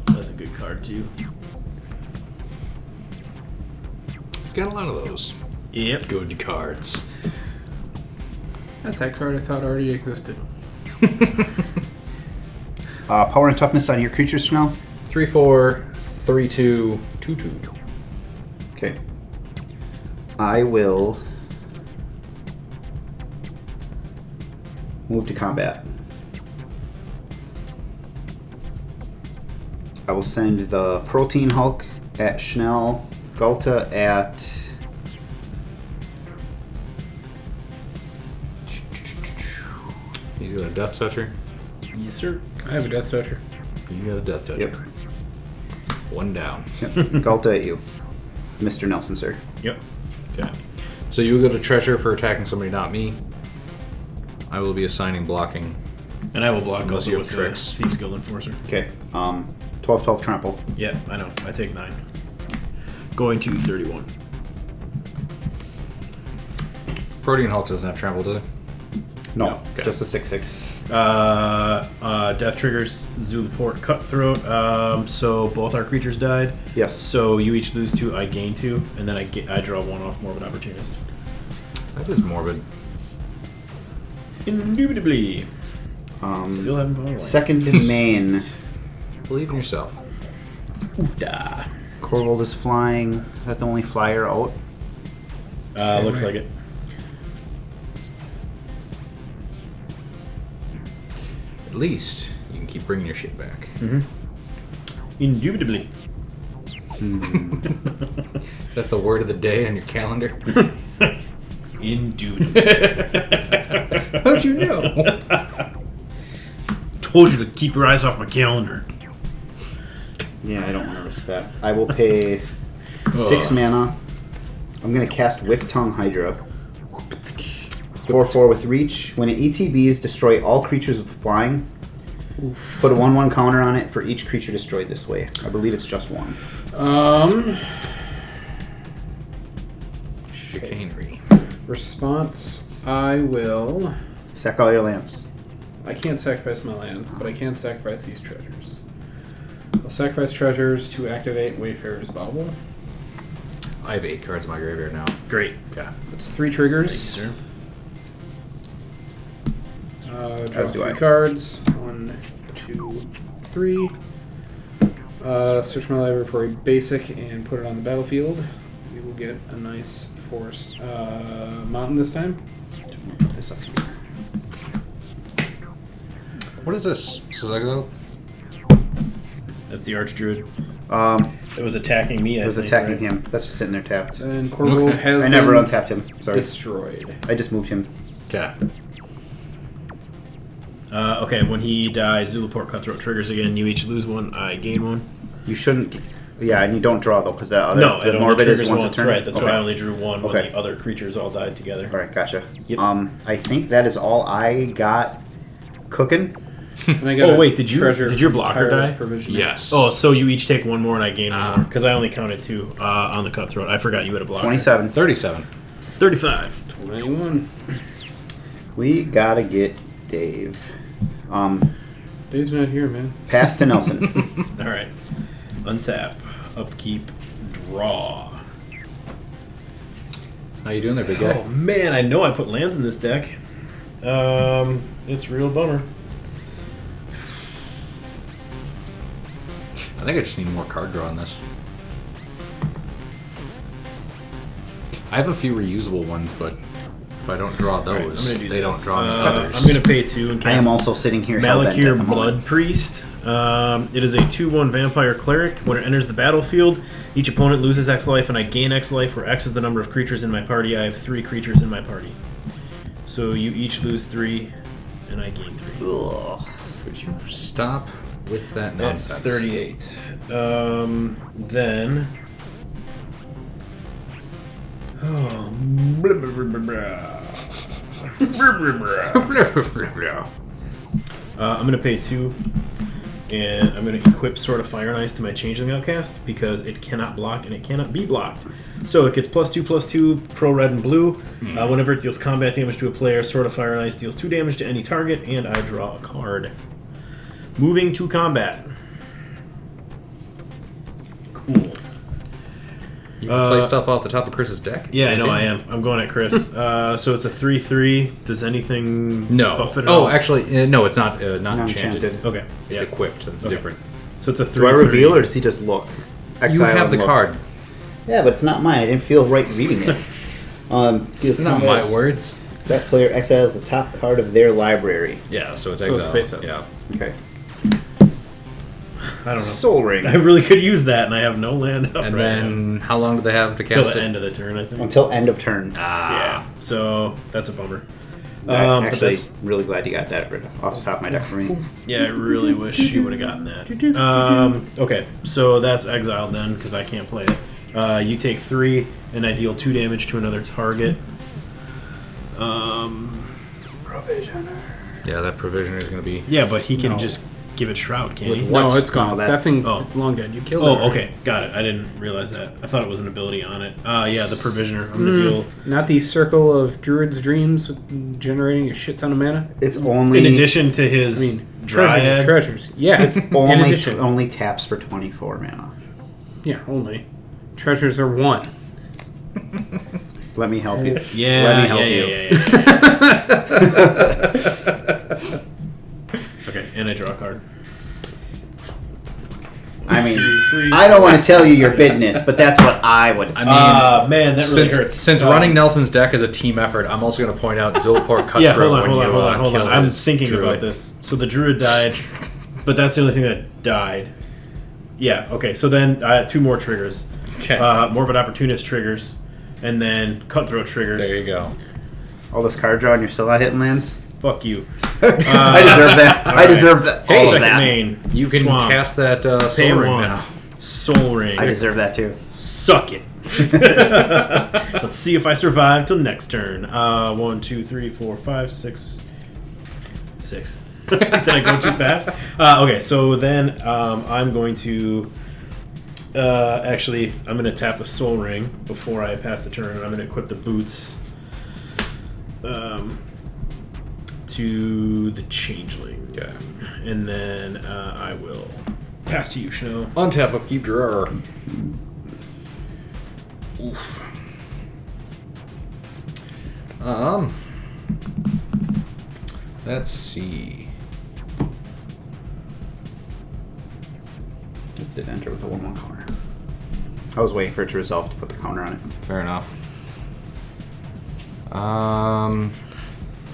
That's a good card too. Got a lot of those. Yep. Good cards. That's that card I thought already existed. Power and toughness on your creatures now. 3/4, 3/2, 2/2. Okay. I will move to combat. I will send the Protein Hulk at Schnell, Galta at He's got a Death Toucher. Yes, sir. I have a Death Toucher. You got a Death Toucher. Yep. One down. Yep. Galta at you, Mr. Nelson, sir. Yep. Okay. So you will get a treasure for attacking somebody, not me. I will be assigning blocking. And I will block Unless also you have with tricks. the Thieves Guild Enforcer. Okay. 12/12 trample. Yeah, I know. I take 9. Going to 31. Protean Hulk doesn't have trample, does it? No, okay. just a 6/6. Death triggers Zulaport Cutthroat. So both our creatures died. Yes. So you each lose 2, I gain 2, and then I draw 1 off Morbid Opportunist. That is morbid. Indubitably. Still having power line. Second in main. Believe in yourself. Oofda. Korvold is flying. Is that the only flyer out? Looks like it. At least you can keep bringing your shit back. Indubitably. Is that the word of the day on your calendar? Indubitably. How'd you know? Told you to keep your eyes off my calendar. Yeah, I don't want to risk that. I will pay 6 mana. I'm going to cast Wick Tongue Hydra. 4/4 with reach. When it ETBs, destroy all creatures with flying. Oof. Put a 1/1 counter on it for each creature destroyed this way. I believe it's just 1. Chicanery. Response, I will... Sack all your lands. I can't sacrifice my lands, but I can sacrifice these treasures. I'll sacrifice treasures to activate Wayfarer's Bauble. I have 8 cards in my graveyard now. Great. Okay. That's 3 triggers. Thank you, sir. Draw As do 3 I. cards. 1, 2, 3. Search my library for a basic and put it on the battlefield. We will get a nice forest mountain this time. Put this up here. What is this? This is exile? That's the Archdruid. Um, It was attacking me, it was attacking him. That's just sitting there tapped. And Korvold Okay. has I never been untapped him. Sorry. destroyed. I just moved him. Okay. Okay, when he dies, Zulaport Cutthroat triggers again. You each lose 1, I gain 1. You shouldn't. Yeah, and you don't draw though, because that other No, the it only morbid is triggers once a once, turn. right. That's Okay. why I only drew 1 when Okay. the other creatures all died together. All right, gotcha. Yep. I think that is all I got cooking. And I got Oh, a wait, did treasure your from blocker Tireless die? Provision. Yes. Oh, so you each take 1 more and I gain 1 Ah. more. Because I only counted 2 on the Cutthroat. I forgot you had a blocker. 27. 37. 35. 21. We gotta get Dave. Dave's not here, man. Pass to Nelson. All right. Untap. Upkeep. Draw. How you doing there, big guy? Oh, man, I know I put lands in this deck. It's a real bummer. I think I just need more card draw on this. I have a few reusable ones, but if I don't draw All right, those, I'm gonna do they this. don't draw any others. I'm going to pay 2 and I cast am also sitting here hell-bent at the Malakir moment. Blood Priest. It is a 2/1 Vampire Cleric. When it enters the battlefield, each opponent loses X life and I gain X life, where X is the number of creatures in my party. I have 3 creatures in my party. So you each lose 3 and I gain 3. Ugh. Would you stop with that That's nonsense? 38. Then... Oh, blah, blah, blah, blah, blah. I'm going to pay 2, and I'm going to equip Sword of Fire and Ice to my Changeling Outcast, because it cannot block and it cannot be blocked. So it gets +2/+2, pro red and blue. Whenever it deals combat damage to a player, Sword of Fire and Ice deals 2 damage to any target, and I draw a card. Moving to combat. Cool. You can play stuff off the top of Chris's deck? Yeah, I know I am. I'm going at Chris. So it's a 3/3. Does anything No. buff it at Oh, all? actually, no, it's not not Non-enchanted. enchanted. Okay. It's Yeah. equipped. It's Okay. different. So it's a 3/3. Do I reveal or does he just look? You Exile have and the look. card. Yeah, but it's not mine. I didn't feel right reading it. Deals It's not combat. my words. That player exiles the top card of their library. Yeah, so it's So exile. it's face up. Yeah. Okay. I don't know. Soul Ring. I really could use that, and I have no land up And right then how long do they have to now. Till cast the it? end of the turn, I think. Until end of turn. Yeah. So that's a bummer. I'm but actually that's, really glad you got that off the top of my deck for me. yeah, I really wish you would have gotten that. Okay, so that's exiled then, because I can't play it. You take 3, and I deal 2 damage to another target. Provisioner. Yeah, that provisioner is going to be. Yeah, but he can No. just give it Shroud, can't With he? what? No, it's gone. No, that thing's oh. long dead. You killed it. Oh, already. okay, got it. I didn't realize that. I thought it was an ability on it. Yeah, the Provisioner. I'm gonna deal. Not the Circle of Druid's Dreams with generating a shit ton of mana. It's only In addition to his I mean, Dryad. treasures. Yeah, it's in only addition. only taps for 24 mana. Yeah, only. Treasures are 1. Let me help you. Yeah, Let me help you. Okay, and I draw a card. I mean, I don't want to tell you your business, but that's what I would. I mean, Man, that really since, hurts. since running Nelson's deck is a team effort, I'm also going to point out Zilport Cutthroat. Yeah, hold on, when hold on, you, hold on, hold kill on. I'm his thinking druid. about this. So the Druid died, but that's the only thing that died. Yeah, okay, so then 2 more triggers. Okay. Morbid Opportunist triggers, and then Cutthroat triggers. There you go. All this card draw and you're still not hitting lands? Fuck you. I deserve that. I deserve that. All of Second that. main. You can Swamp. cast that Pay Soul Ring 1. now. Soul Ring. I deserve that too. Suck it. Let's see if I survive till next turn. 1, 2, 3, 4, 5, 6. 6. Did I go too fast? Okay, so then I'm going to... actually, I'm going to tap the Soul Ring before I pass the turn. I'm going to equip the boots to the Changeling. Yeah. And then I will pass to you, Snow. Untap, upkeep, drawer. Oof. Let's see. Just did enter with a 1/1 counter. I was waiting for it to resolve to put the counter on it. Fair enough. How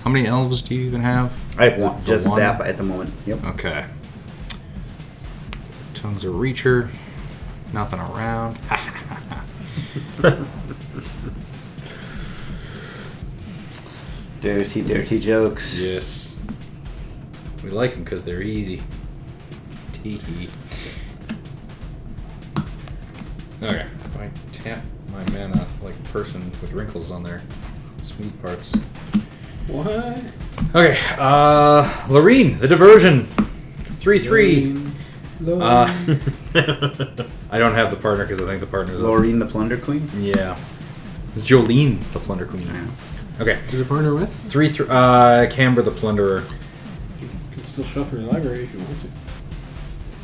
many elves do you even have? I have one, The just one? that at the moment. Yep. Okay. Tongue's a reacher. Nothing around. Dirty, dirty jokes. Yes. We like them because they're easy. Tee. Okay. If I tap my mana like a person with wrinkles on their smooth parts. What? Okay. Lorene, the diversion. 3/3. I don't have the partner because I think the partner's up. Laureen the Plunder Queen? Yeah. It's Jolene, the Plunder Queen. Yeah. Okay. Is it partner with? 3/3. Camber, the Plunderer. You can still shuffle your library if you want to.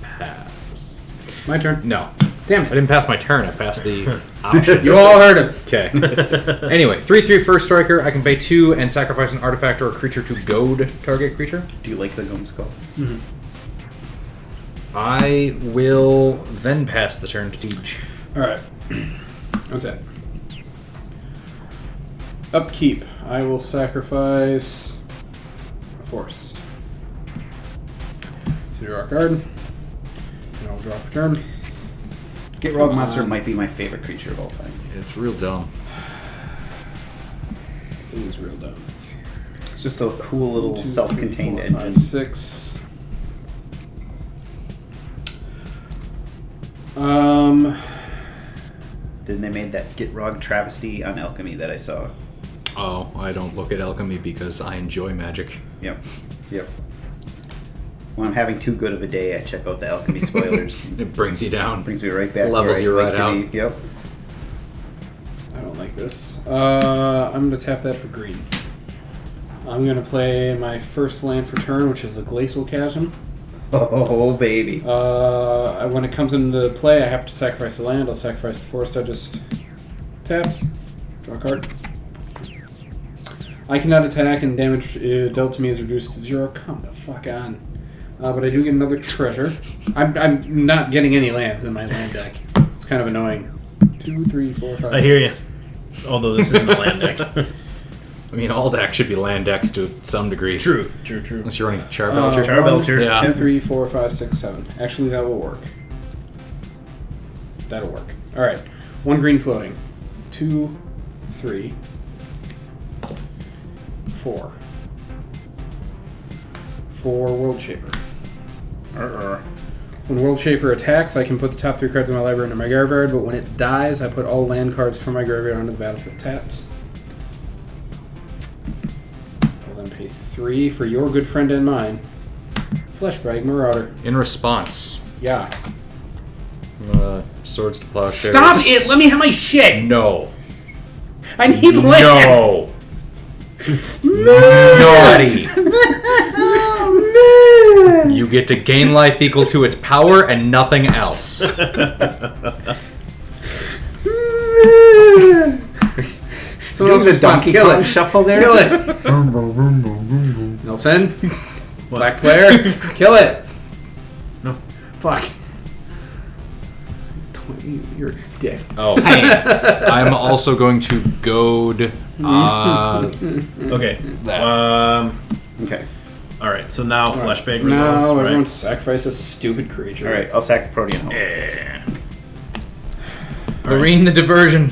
Pass. My turn. No. Damn I it. didn't pass my turn. I passed the option. You all heard him. Okay. Anyway, 3/3 first striker. I can pay 2 and sacrifice an artifact or a creature to goad target creature. Do you like the Gnome Skull? Mm-hmm. I will then pass the turn to Teach. Alright. What's that? Upkeep. I will sacrifice a forest. To draw a card. And I'll draw for turn. Gitrog Come Monster on. might be my favorite creature of all time. It's real dumb. It is real dumb. It's just a cool little 1, 2, self-contained 3, 4, 5, engine. 6. Then they made that Gitrog travesty on Alchemy that I saw. Oh, I don't look at alchemy because I enjoy magic. Yep. Yep. When I'm having too good of a day, I check out the Alchemy spoilers. It brings you down. Brings me right back. Levels where you I'd right like to out. be. Yep. I don't like this. I'm going to tap that for green. I'm going to play my first land for turn, which is a Glacial Chasm. Oh, baby. When it comes into play, I have to sacrifice a land. I'll sacrifice the forest I just tapped. Draw a card. I cannot attack, and damage dealt to me is reduced to 0. Come the fuck on. But I do get another treasure. I'm not getting any lands in my land deck. It's kind of annoying. 2, 3, 4, 5. I hear you. Although this isn't a land deck. I mean, all decks should be land decks to some degree. True. Unless you're running Charbelcher. Charbelcher. Yeah. 2, 3, 4, 5, 6, 7. Actually, that will work. That'll work. Alright. 1 green floating. 2, 3, 4. 4 World Shaper. When World Shaper attacks, I can put the top 3 cards in my library into my graveyard, but when it dies, I put all land cards from my graveyard onto the battlefield tapped. I'll then pay 3 for your good friend and mine, Fleshbag Marauder. In response, Yeah. Swords to Plowshares. Stop it! Let me have my shit! No. I need lands! No. Naughty. You get to gain life equal to its power and nothing else. Someone else the respond. Donkey Kill Kong it. shuffle there. Kill it. Nelson. Black player. Kill it. No. Fuck. You're a dick. Oh, I'm also going to goad. Okay. That. Okay. All right. So now Fleshbag Now resolves. everyone Right? sacrifice a stupid creature. All right. I'll sack the Protean Hope. Yeah. Lorene the diversion.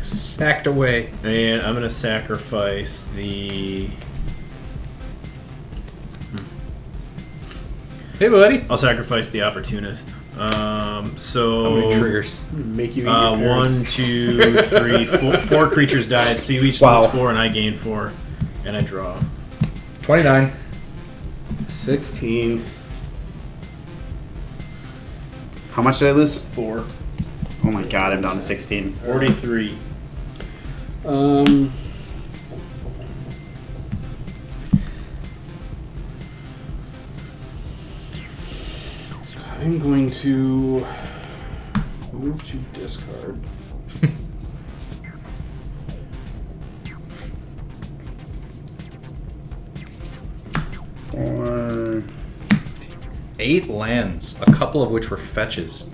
Sacked away. And I'm gonna sacrifice the. Hey, buddy. I'll sacrifice the opportunist. So How many triggers? Make you eat your 1, parents. 2, 3, 4 creatures died. So you each Wow. lose 4, and I gain 4, and I draw. 29. 16. How much did I lose? 4. Oh my god, I'm down to 16. 43. I'm going to move to discard. 4. 8 lands, a couple of which were fetches.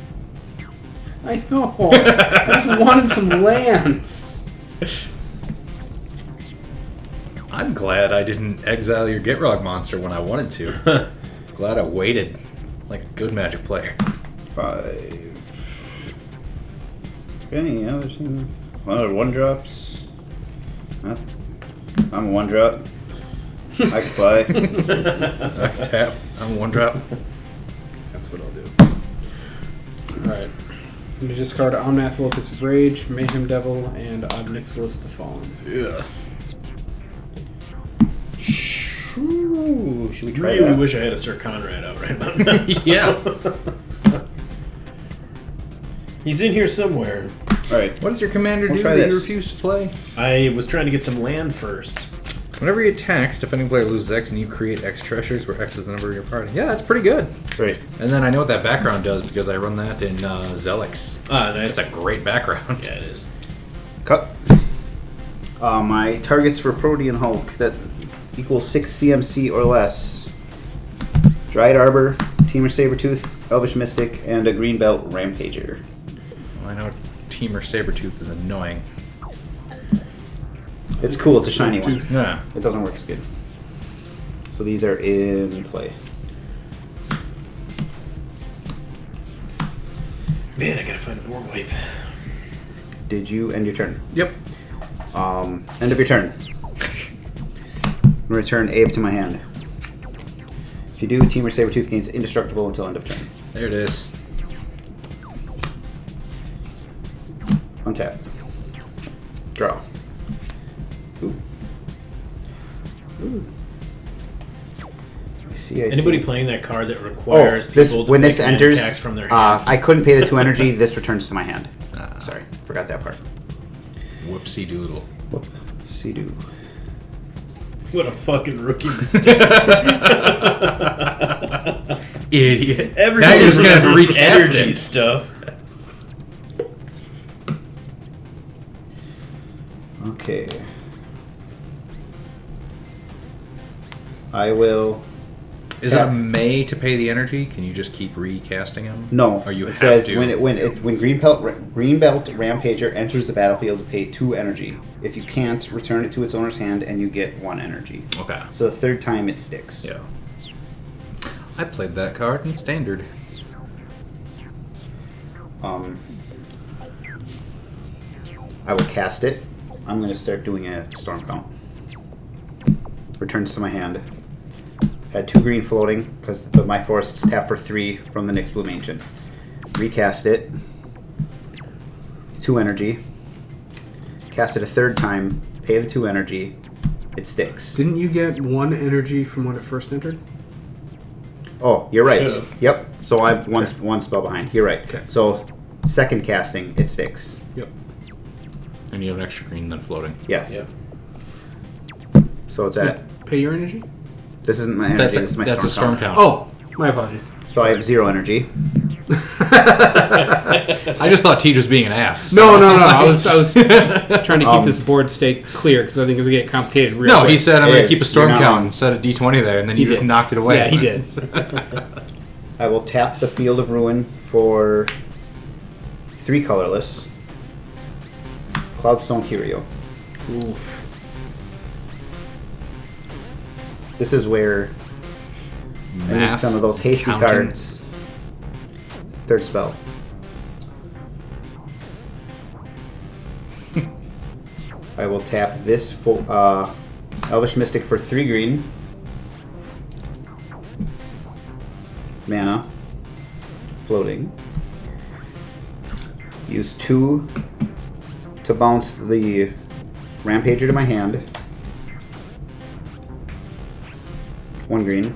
I know. I just wanted some lands. I'm glad I didn't exile your Gitrog monster when I wanted to. Glad I waited, like a good Magic player. 5. Any other thing? Other 1-drops? Huh? I'm a 1-drop. I can fly. Tap. I'm 1-drop. That's what I'll do. Alright. I'm going to discard Omnath Locus of Rage, Mayhem Devil, and Obnixilis the Fallen. Yeah. Ooh, should we try Really that? wish I had a Sir Conrad out right about now. Yeah. He's in here somewhere. Alright. What does your commander We'll do try that you this. refuse to play? I was trying to get some land first. Whenever he attacks, defending player loses X and you create X treasures where X is the number of your party. Yeah, that's pretty good. Right. And then I know what that background does because I run that in Zelix. Ah, It's nice. a great background. Yeah, it is. Cut. My targets for Protean Hulk that equals 6 CMC or less. Dried Arbor, Teamer Sabertooth, Elvish Mystic, and a Greenbelt Rampager. Well, I know Teamer Sabertooth is annoying. It's cool, it's a shiny one. Yeah. It doesn't work as good. So these are in play. Man, I gotta find a board wipe. Did you end your turn? Yep. End of your turn. Return Aeve to my hand. If you do, Teamer Sabertooth gains indestructible until end of turn. There it is. Untap. Draw. Ooh. Ooh. I see. Anybody playing that card that requires this people to when this make land enters, attacks from their hand? I couldn't pay the 2 energy. This returns to my hand. Sorry, forgot that part. Whoopsie doodle. Whoop. See do. What a fucking rookie mistake. Idiot. Everybody Now you're just gonna have to remembers recast energy it. stuff. Okay. I will. Is it a May to pay the energy? Can you just keep recasting him? No. Or you it have says to? when Greenbelt Rampager enters the battlefield, pay 2 energy. If you can't, return it to its owner's hand, and you get 1 energy. Okay. So the 3rd time it sticks. Yeah. I played that card in Standard. I will cast it. I'm going to start doing a storm count. Returns to my hand. Had 2 green floating because my forests tap for 3 from the Nyx Bloom Ancient. Recast it. 2 energy. Cast it a 3rd time. Pay the 2 energy. It sticks. Didn't you get 1 energy from when it first entered? Oh, you're right. Should've. Yep. So I have one spell behind. You're right. Okay. So 2nd casting, it sticks. Yep. And you have an extra green then floating. Yes. Yep. So it's at. Pay your energy? This isn't my energy. This is my that's a storm count. count. Oh, my apologies. So I have 0 energy. I just thought Tej was being an ass. No. I was trying to keep this board state clear because I think it's going to get complicated real No, quick. he said I'm It going to is. keep a storm You're not count wrong. and set a D20 there, and then He you just did. knocked it away. Yeah, he did. I will tap the Field of Ruin for 3 colorless. Cloudstone Curio. Oof. This is where I need Math, some of those hasty counting. cards. 3rd spell. I will tap this for Elvish Mystic for 3 green. Mana. Floating. Use 2 to bounce the Rampager to my hand. 1 green.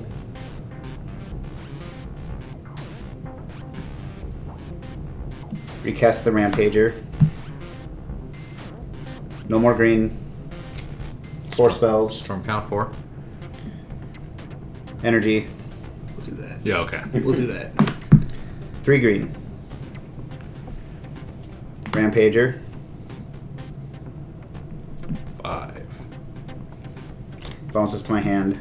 Recast the Rampager. No more green. 4 spells. Storm count 4. Energy. We'll do that. Yeah, okay. We'll do that. 3 green. Rampager. 5. Bounces to my hand.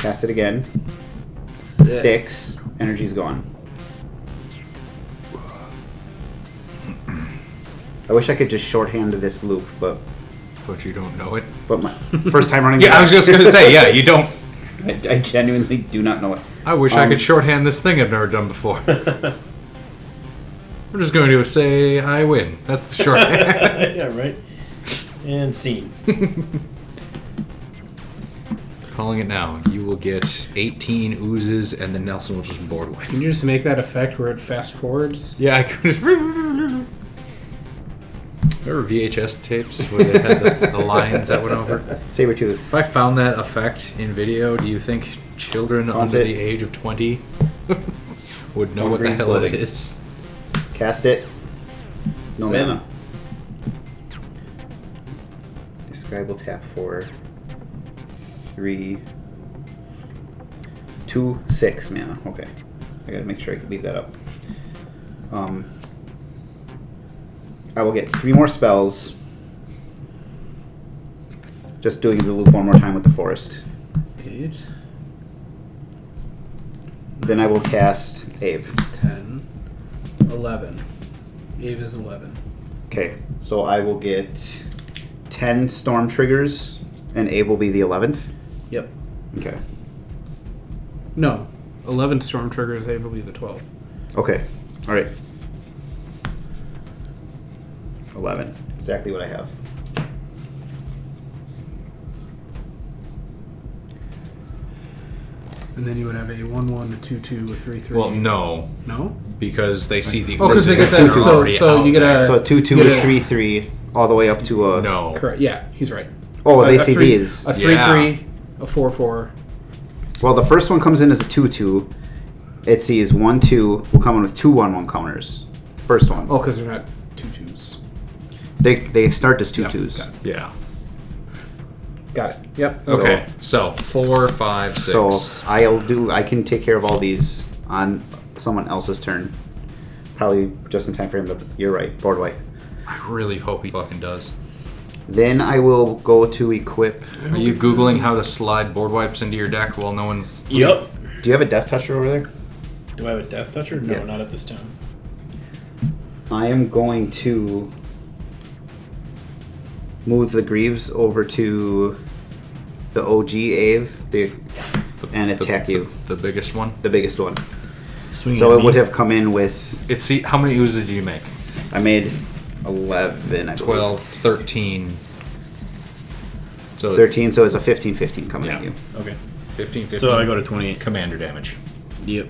Cast it again. Sticks. Energy's gone. I wish I could just shorthand this loop, but you don't know it. my first time running. Yeah, I was just gonna say, yeah, you don't. I genuinely do not know it. I wish I could shorthand this thing I've never done before. I'm just going to say I win. That's the shorthand. Yeah, right. And scene. Calling it now. You will get 18 oozes, and then Nelson will just board away. Can you just make that effect where it fast forwards? Yeah, I could. Remember VHS tapes where they had the lines that went over? Sabretooth. If I found that effect in video, do you think children under the age of 20 would know what the hell it is? Cast it. No 7. mana. This guy will tap for 3, 2, 6 mana. Okay. I gotta make sure I can leave that up. I will get 3 more spells. Just doing the loop one more time with the forest. 8, Then I will cast Aeve. 10, 11. Aeve is 11. Okay, so I will get 10 storm triggers, and Aeve will be the 11th. Yep. Okay. No. 11 storm triggers, Aeve will be the 12th. Okay. All right. 11. Exactly what I have. And then you would have a 1/1, a 2/2, a 3/3. Well, no, No? because they see the Oh, because they get oozes that. are already So out you get there. a. So 2, 2, you get a- 3, 3, all the way up to a. No. Correct. Yeah, he's right. Oh, they A see 3 these. A 3/3, a 4/4. Well, the first one comes in as a 2, 2. It sees 1, 2. Will come in with 2, 1, 1 counters. First one. Oh, because they're not 2/2s. They start as 2, Yep, 2s. got it. Yeah. Got it. Yep. Okay. So 4, 5, 6. So I can take care of all these on someone else's turn. Probably just in time for him to. You're right. Board wipe. I really hope he fucking does. Then I will go to equip. Are you googling how to slide board wipes into your deck while no one's? Yep. Do you have a Death Toucher over there? Do I have a Death Toucher? No, Yeah. not at this time. I am going to move the Greaves over to the OG Aeve and attack you. The biggest one. The biggest one. Swing So at it me. would have come in with. See how many oozes did you make? I made 11. I 12, 13. So 13, so it's a 15 coming Yeah. at you. Okay. 15, 15. So I go to 28. Commander damage. Yep.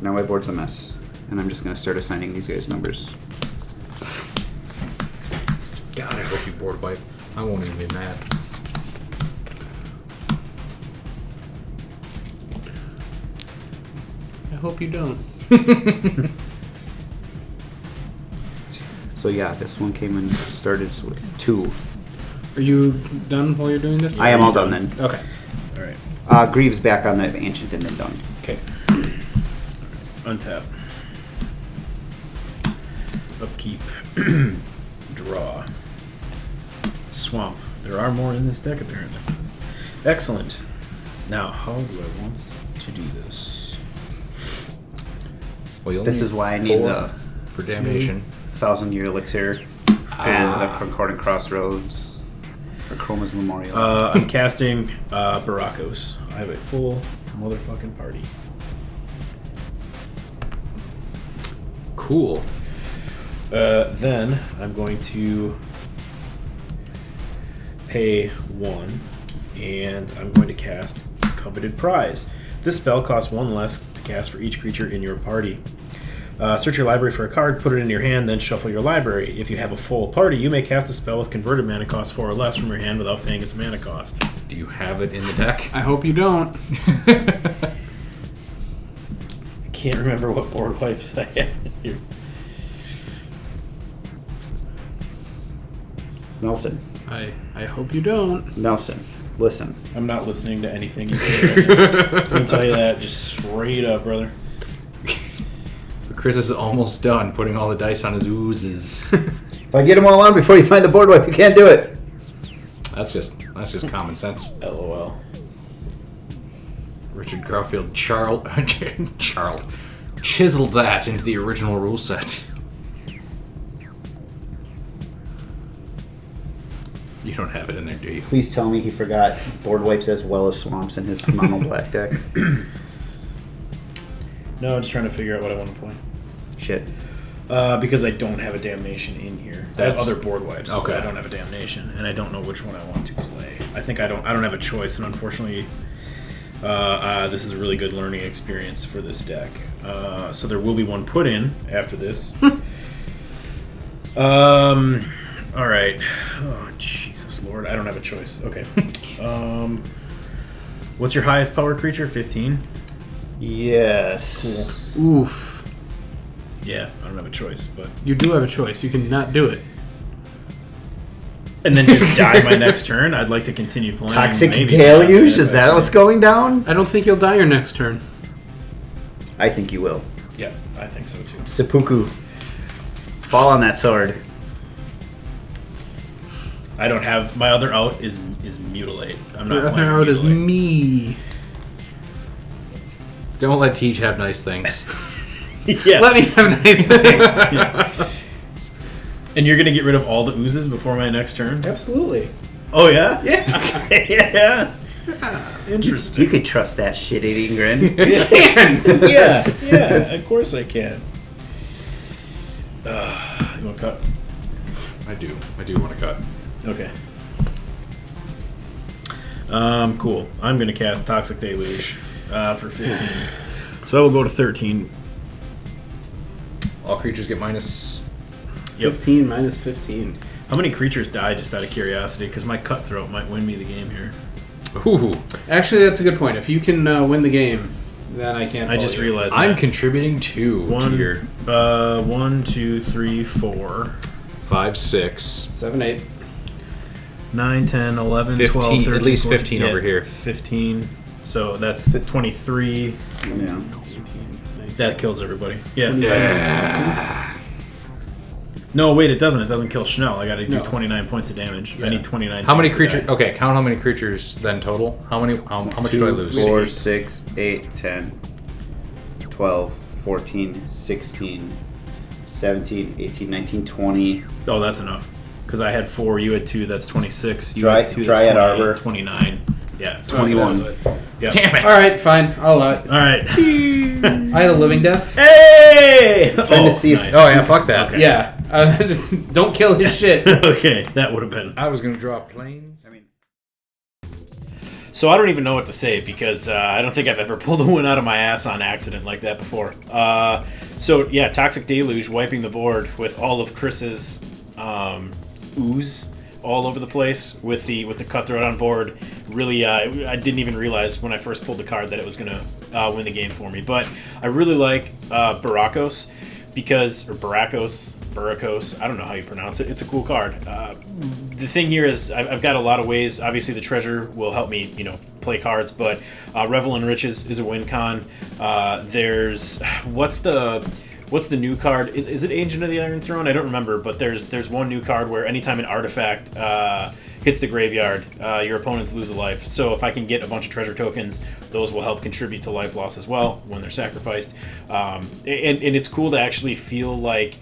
Now my board's a mess. And I'm just going to start assigning these guys numbers. God, I hope you board wipe. I won't even be mad. I hope you don't. So yeah, this one came and started with 2. Are you done while you're doing this? I am all done then. Okay. All right. Greaves back on the Ancient and then done. Okay. Untap. Upkeep. Draw. Swamp. There are more in this deck apparently. Excellent. Now, how do I want to do this? Well, you'll This need is why I need 4 the for damnation. 1,000-year elixir and the Concordant Crossroads or Chroma's Memorial. I'm casting Burakos. I have a full motherfucking party. Cool. Then I'm going to pay 1, and I'm going to cast Coveted Prize. This spell costs 1 less to cast for each creature in your party. Search your library for a card, put it in your hand, then shuffle your library. If you have a full party, you may cast a spell with converted mana cost 4 or less from your hand without paying its mana cost. Do you have it in the deck? I hope you don't. I can't remember what board wipes I have here. Nelson. I hope you don't. Nelson. Listen. I'm not listening to anything you say right now. I can tell you that just straight up, brother. Chris is almost done putting all the dice on his oozes. If I get them all on before you find the board wipe, you can't do it. That's just common sense. LOL. Richard Garfield chiseled that into the original rule set. You don't have it in there, do you? Please tell me he forgot board wipes as well as swamps in his mono black deck. No, I'm just trying to figure out what I want to play. Shit. Because I don't have a damnation in here. That's- Other board wipes. Okay. But I don't have a damnation, and I don't know which one I want to play. I think I don't have a choice, and unfortunately, this is a really good learning experience for this deck. So there will be one put in after this. All right. Oh Jesus Lord, I don't have a choice. Okay. What's your highest power creature? 15. Yes. Cool. Oof. Yeah, I don't have a choice, but You do have a choice. You can not do it. and then just die my next turn. I'd like to continue playing. Toxic Maybe Deluge? not. Is that what's going down? I don't think you'll die your next turn. I think you will. Yeah, I think so too. Seppuku. Fall on that sword. I don't have my other out is mutilate. I'm not Your playing other out is mutilate. me. Don't let Teach have nice things. Yeah. Let me have nice things. Yeah. And you're gonna get rid of all the oozes before my next turn? Absolutely. Oh yeah? Yeah. Yeah. Interesting. You could trust that shit, 18 grand. Yeah, of course I can. You want to cut? I do want to cut. Okay. Cool. I'm gonna cast Toxic Deluge for 15. So I will go to 13. All creatures get minus. Yep. 15 minus 15. How many creatures die, just out of curiosity? Because my Cutthroat might win me the game here. Ooh, Actually, that's a good point. If you can win the game, then I can't. I just follow you. realized I'm that. contributing 2 to your 1, 2, 3, 4, 5, 6. 7, 8. 9, 10, 11, 15, 12, 13, at least 14, 15 yeah, over here. 15. So that's 23. Yeah. That kills everybody. Yeah. Yeah. No, wait, it doesn't. It doesn't kill Schnell. I got to do No. 29 points of damage. Yeah. I need 29. How many points to creatures? die. Okay, count how many creatures then total. How much do I lose? 4, 6, 8, 10, 12, 14, 16, 17, 18, 19, 20. Oh, that's enough. Because I had 4, you had 2, that's 26. You Dry- had 2, Dryad that's 28, Arbor. 29. Yeah. So 21. Yeah. Damn it! All right, fine. I'll allow it. All right. I had a living death. Hey! Trying to see if- nice. Oh yeah, fuck that. Okay. Yeah. Don't kill his shit. Okay, that would have been. I was gonna draw planes. So I don't even know what to say because I don't think I've ever pulled a one out of my ass on accident like that before. So yeah, Toxic Deluge wiping the board with all of Chris's ooze all over the place with the Cutthroat on board. Really, I didn't even realize when I first pulled the card that it was gonna win the game for me. But I really like Burakos Burakos. I don't know how you pronounce it. It's a cool card. The thing here is I've got a lot of ways. Obviously, the treasure will help me, play cards. But Revel in Riches is a win con. There's what's the new card? Is it Ancient of the Iron Throne? I don't remember. But there's one new card where anytime an artifact hits the graveyard, your opponents lose a life. So if I can get a bunch of treasure tokens, those will help contribute to life loss as well when they're sacrificed. And it's cool to actually feel like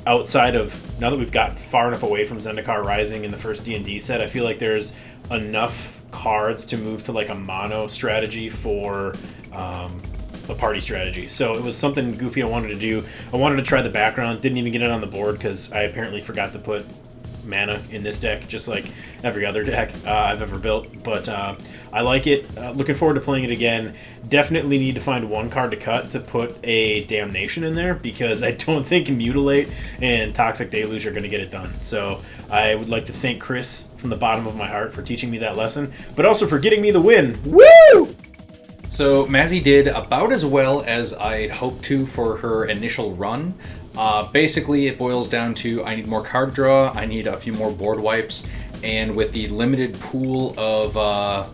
outside of, now that we've got far enough away from Zendikar Rising in the first D&D set, I feel like there's enough cards to move to like a mono strategy for a party strategy. So it was something goofy I wanted to do. I wanted to try the background, didn't even get it on the board because I apparently forgot to put mana in this deck, just like every other deck I've ever built. But I like it. Looking forward to playing it again. Definitely need to find one card to cut to put a Damnation in there because I don't think Mutilate and Toxic Deluge are going to get it done. So I would like to thank Chris from the bottom of my heart for teaching me that lesson, but also for getting me the win. Woo! So Mazzy did about as well as I'd hoped to for her initial run. Basically, it boils down to I need more card draw, I need a few more board wipes, and with the limited pool of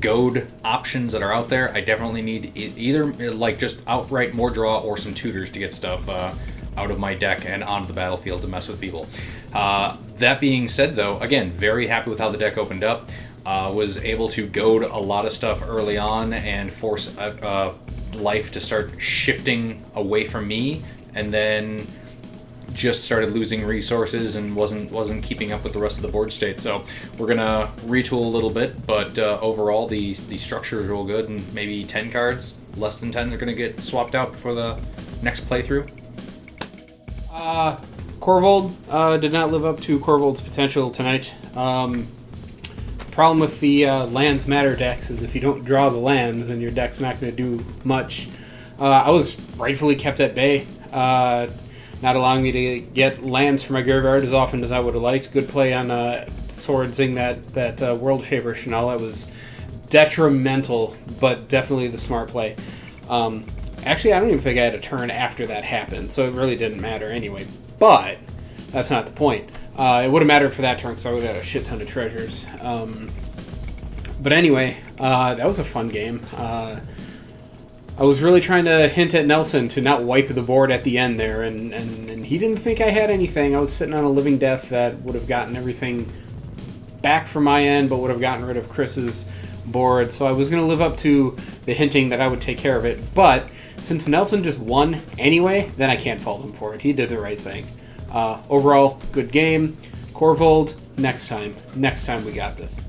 goad options that are out there, I definitely need either like just outright more draw or some tutors to get stuff out of my deck and onto the battlefield to mess with people. That being said, though, again, very happy with how the deck opened up. Was able to goad a lot of stuff early on and force life to start shifting away from me, and then just started losing resources and wasn't keeping up with the rest of the board state. So we're gonna retool a little bit, but overall the structure is real good, and maybe 10 cards, less than 10, are gonna get swapped out before the next playthrough. Korvold did not live up to Korvold's potential tonight. Problem with the lands matter decks is if you don't draw the lands, then your deck's not going to do much. I was rightfully kept at bay, not allowing me to get lands from my graveyard as often as I would have liked. Good play on swordsing that World Shaper Chanel. That was detrimental, but definitely the smart play. Actually, I don't even think I had a turn after that happened, so it really didn't matter anyway. But that's not the point. It would have mattered for that turn because I would have had a shit ton of treasures. But anyway, that was a fun game. I was really trying to hint at Nelson to not wipe the board at the end there, and he didn't think I had anything. I was sitting on a living death that would have gotten everything back from my end, but would have gotten rid of Chris's board. So I was going to live up to the hinting that I would take care of it. But since Nelson just won anyway, then I can't fault him for it. He did the right thing. Overall, good game. Korvold, next time we got this.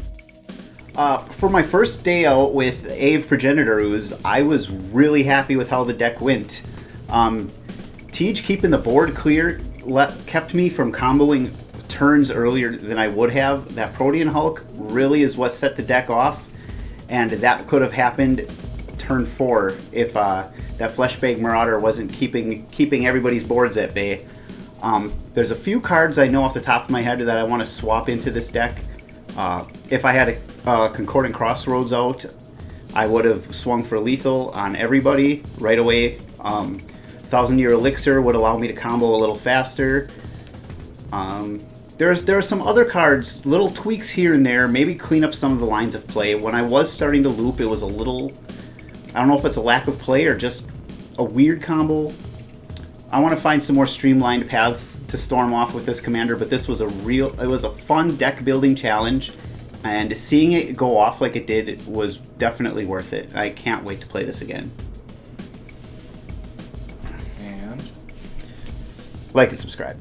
For my first day out with Aeve Progenitor Ooze, I was really happy with how the deck went. Tej keeping the board clear kept me from comboing turns earlier than I would have. That Protean Hulk really is what set the deck off, and that could have happened turn 4 if that Fleshbag Marauder wasn't keeping everybody's boards at bay. There's a few cards I know off the top of my head that I want to swap into this deck. If I had a Concordant Crossroads out, I would have swung for lethal on everybody right away. 1,000 Year Elixir would allow me to combo a little faster. There are some other cards, little tweaks here and there, maybe clean up some of the lines of play. When I was starting to loop, it was a little, I don't know if it's a lack of play or just a weird combo. I want to find some more streamlined paths to storm off with this commander, but this was it was a fun deck building challenge, and seeing it go off like it did was definitely worth it. I can't wait to play this again. And Like and subscribe.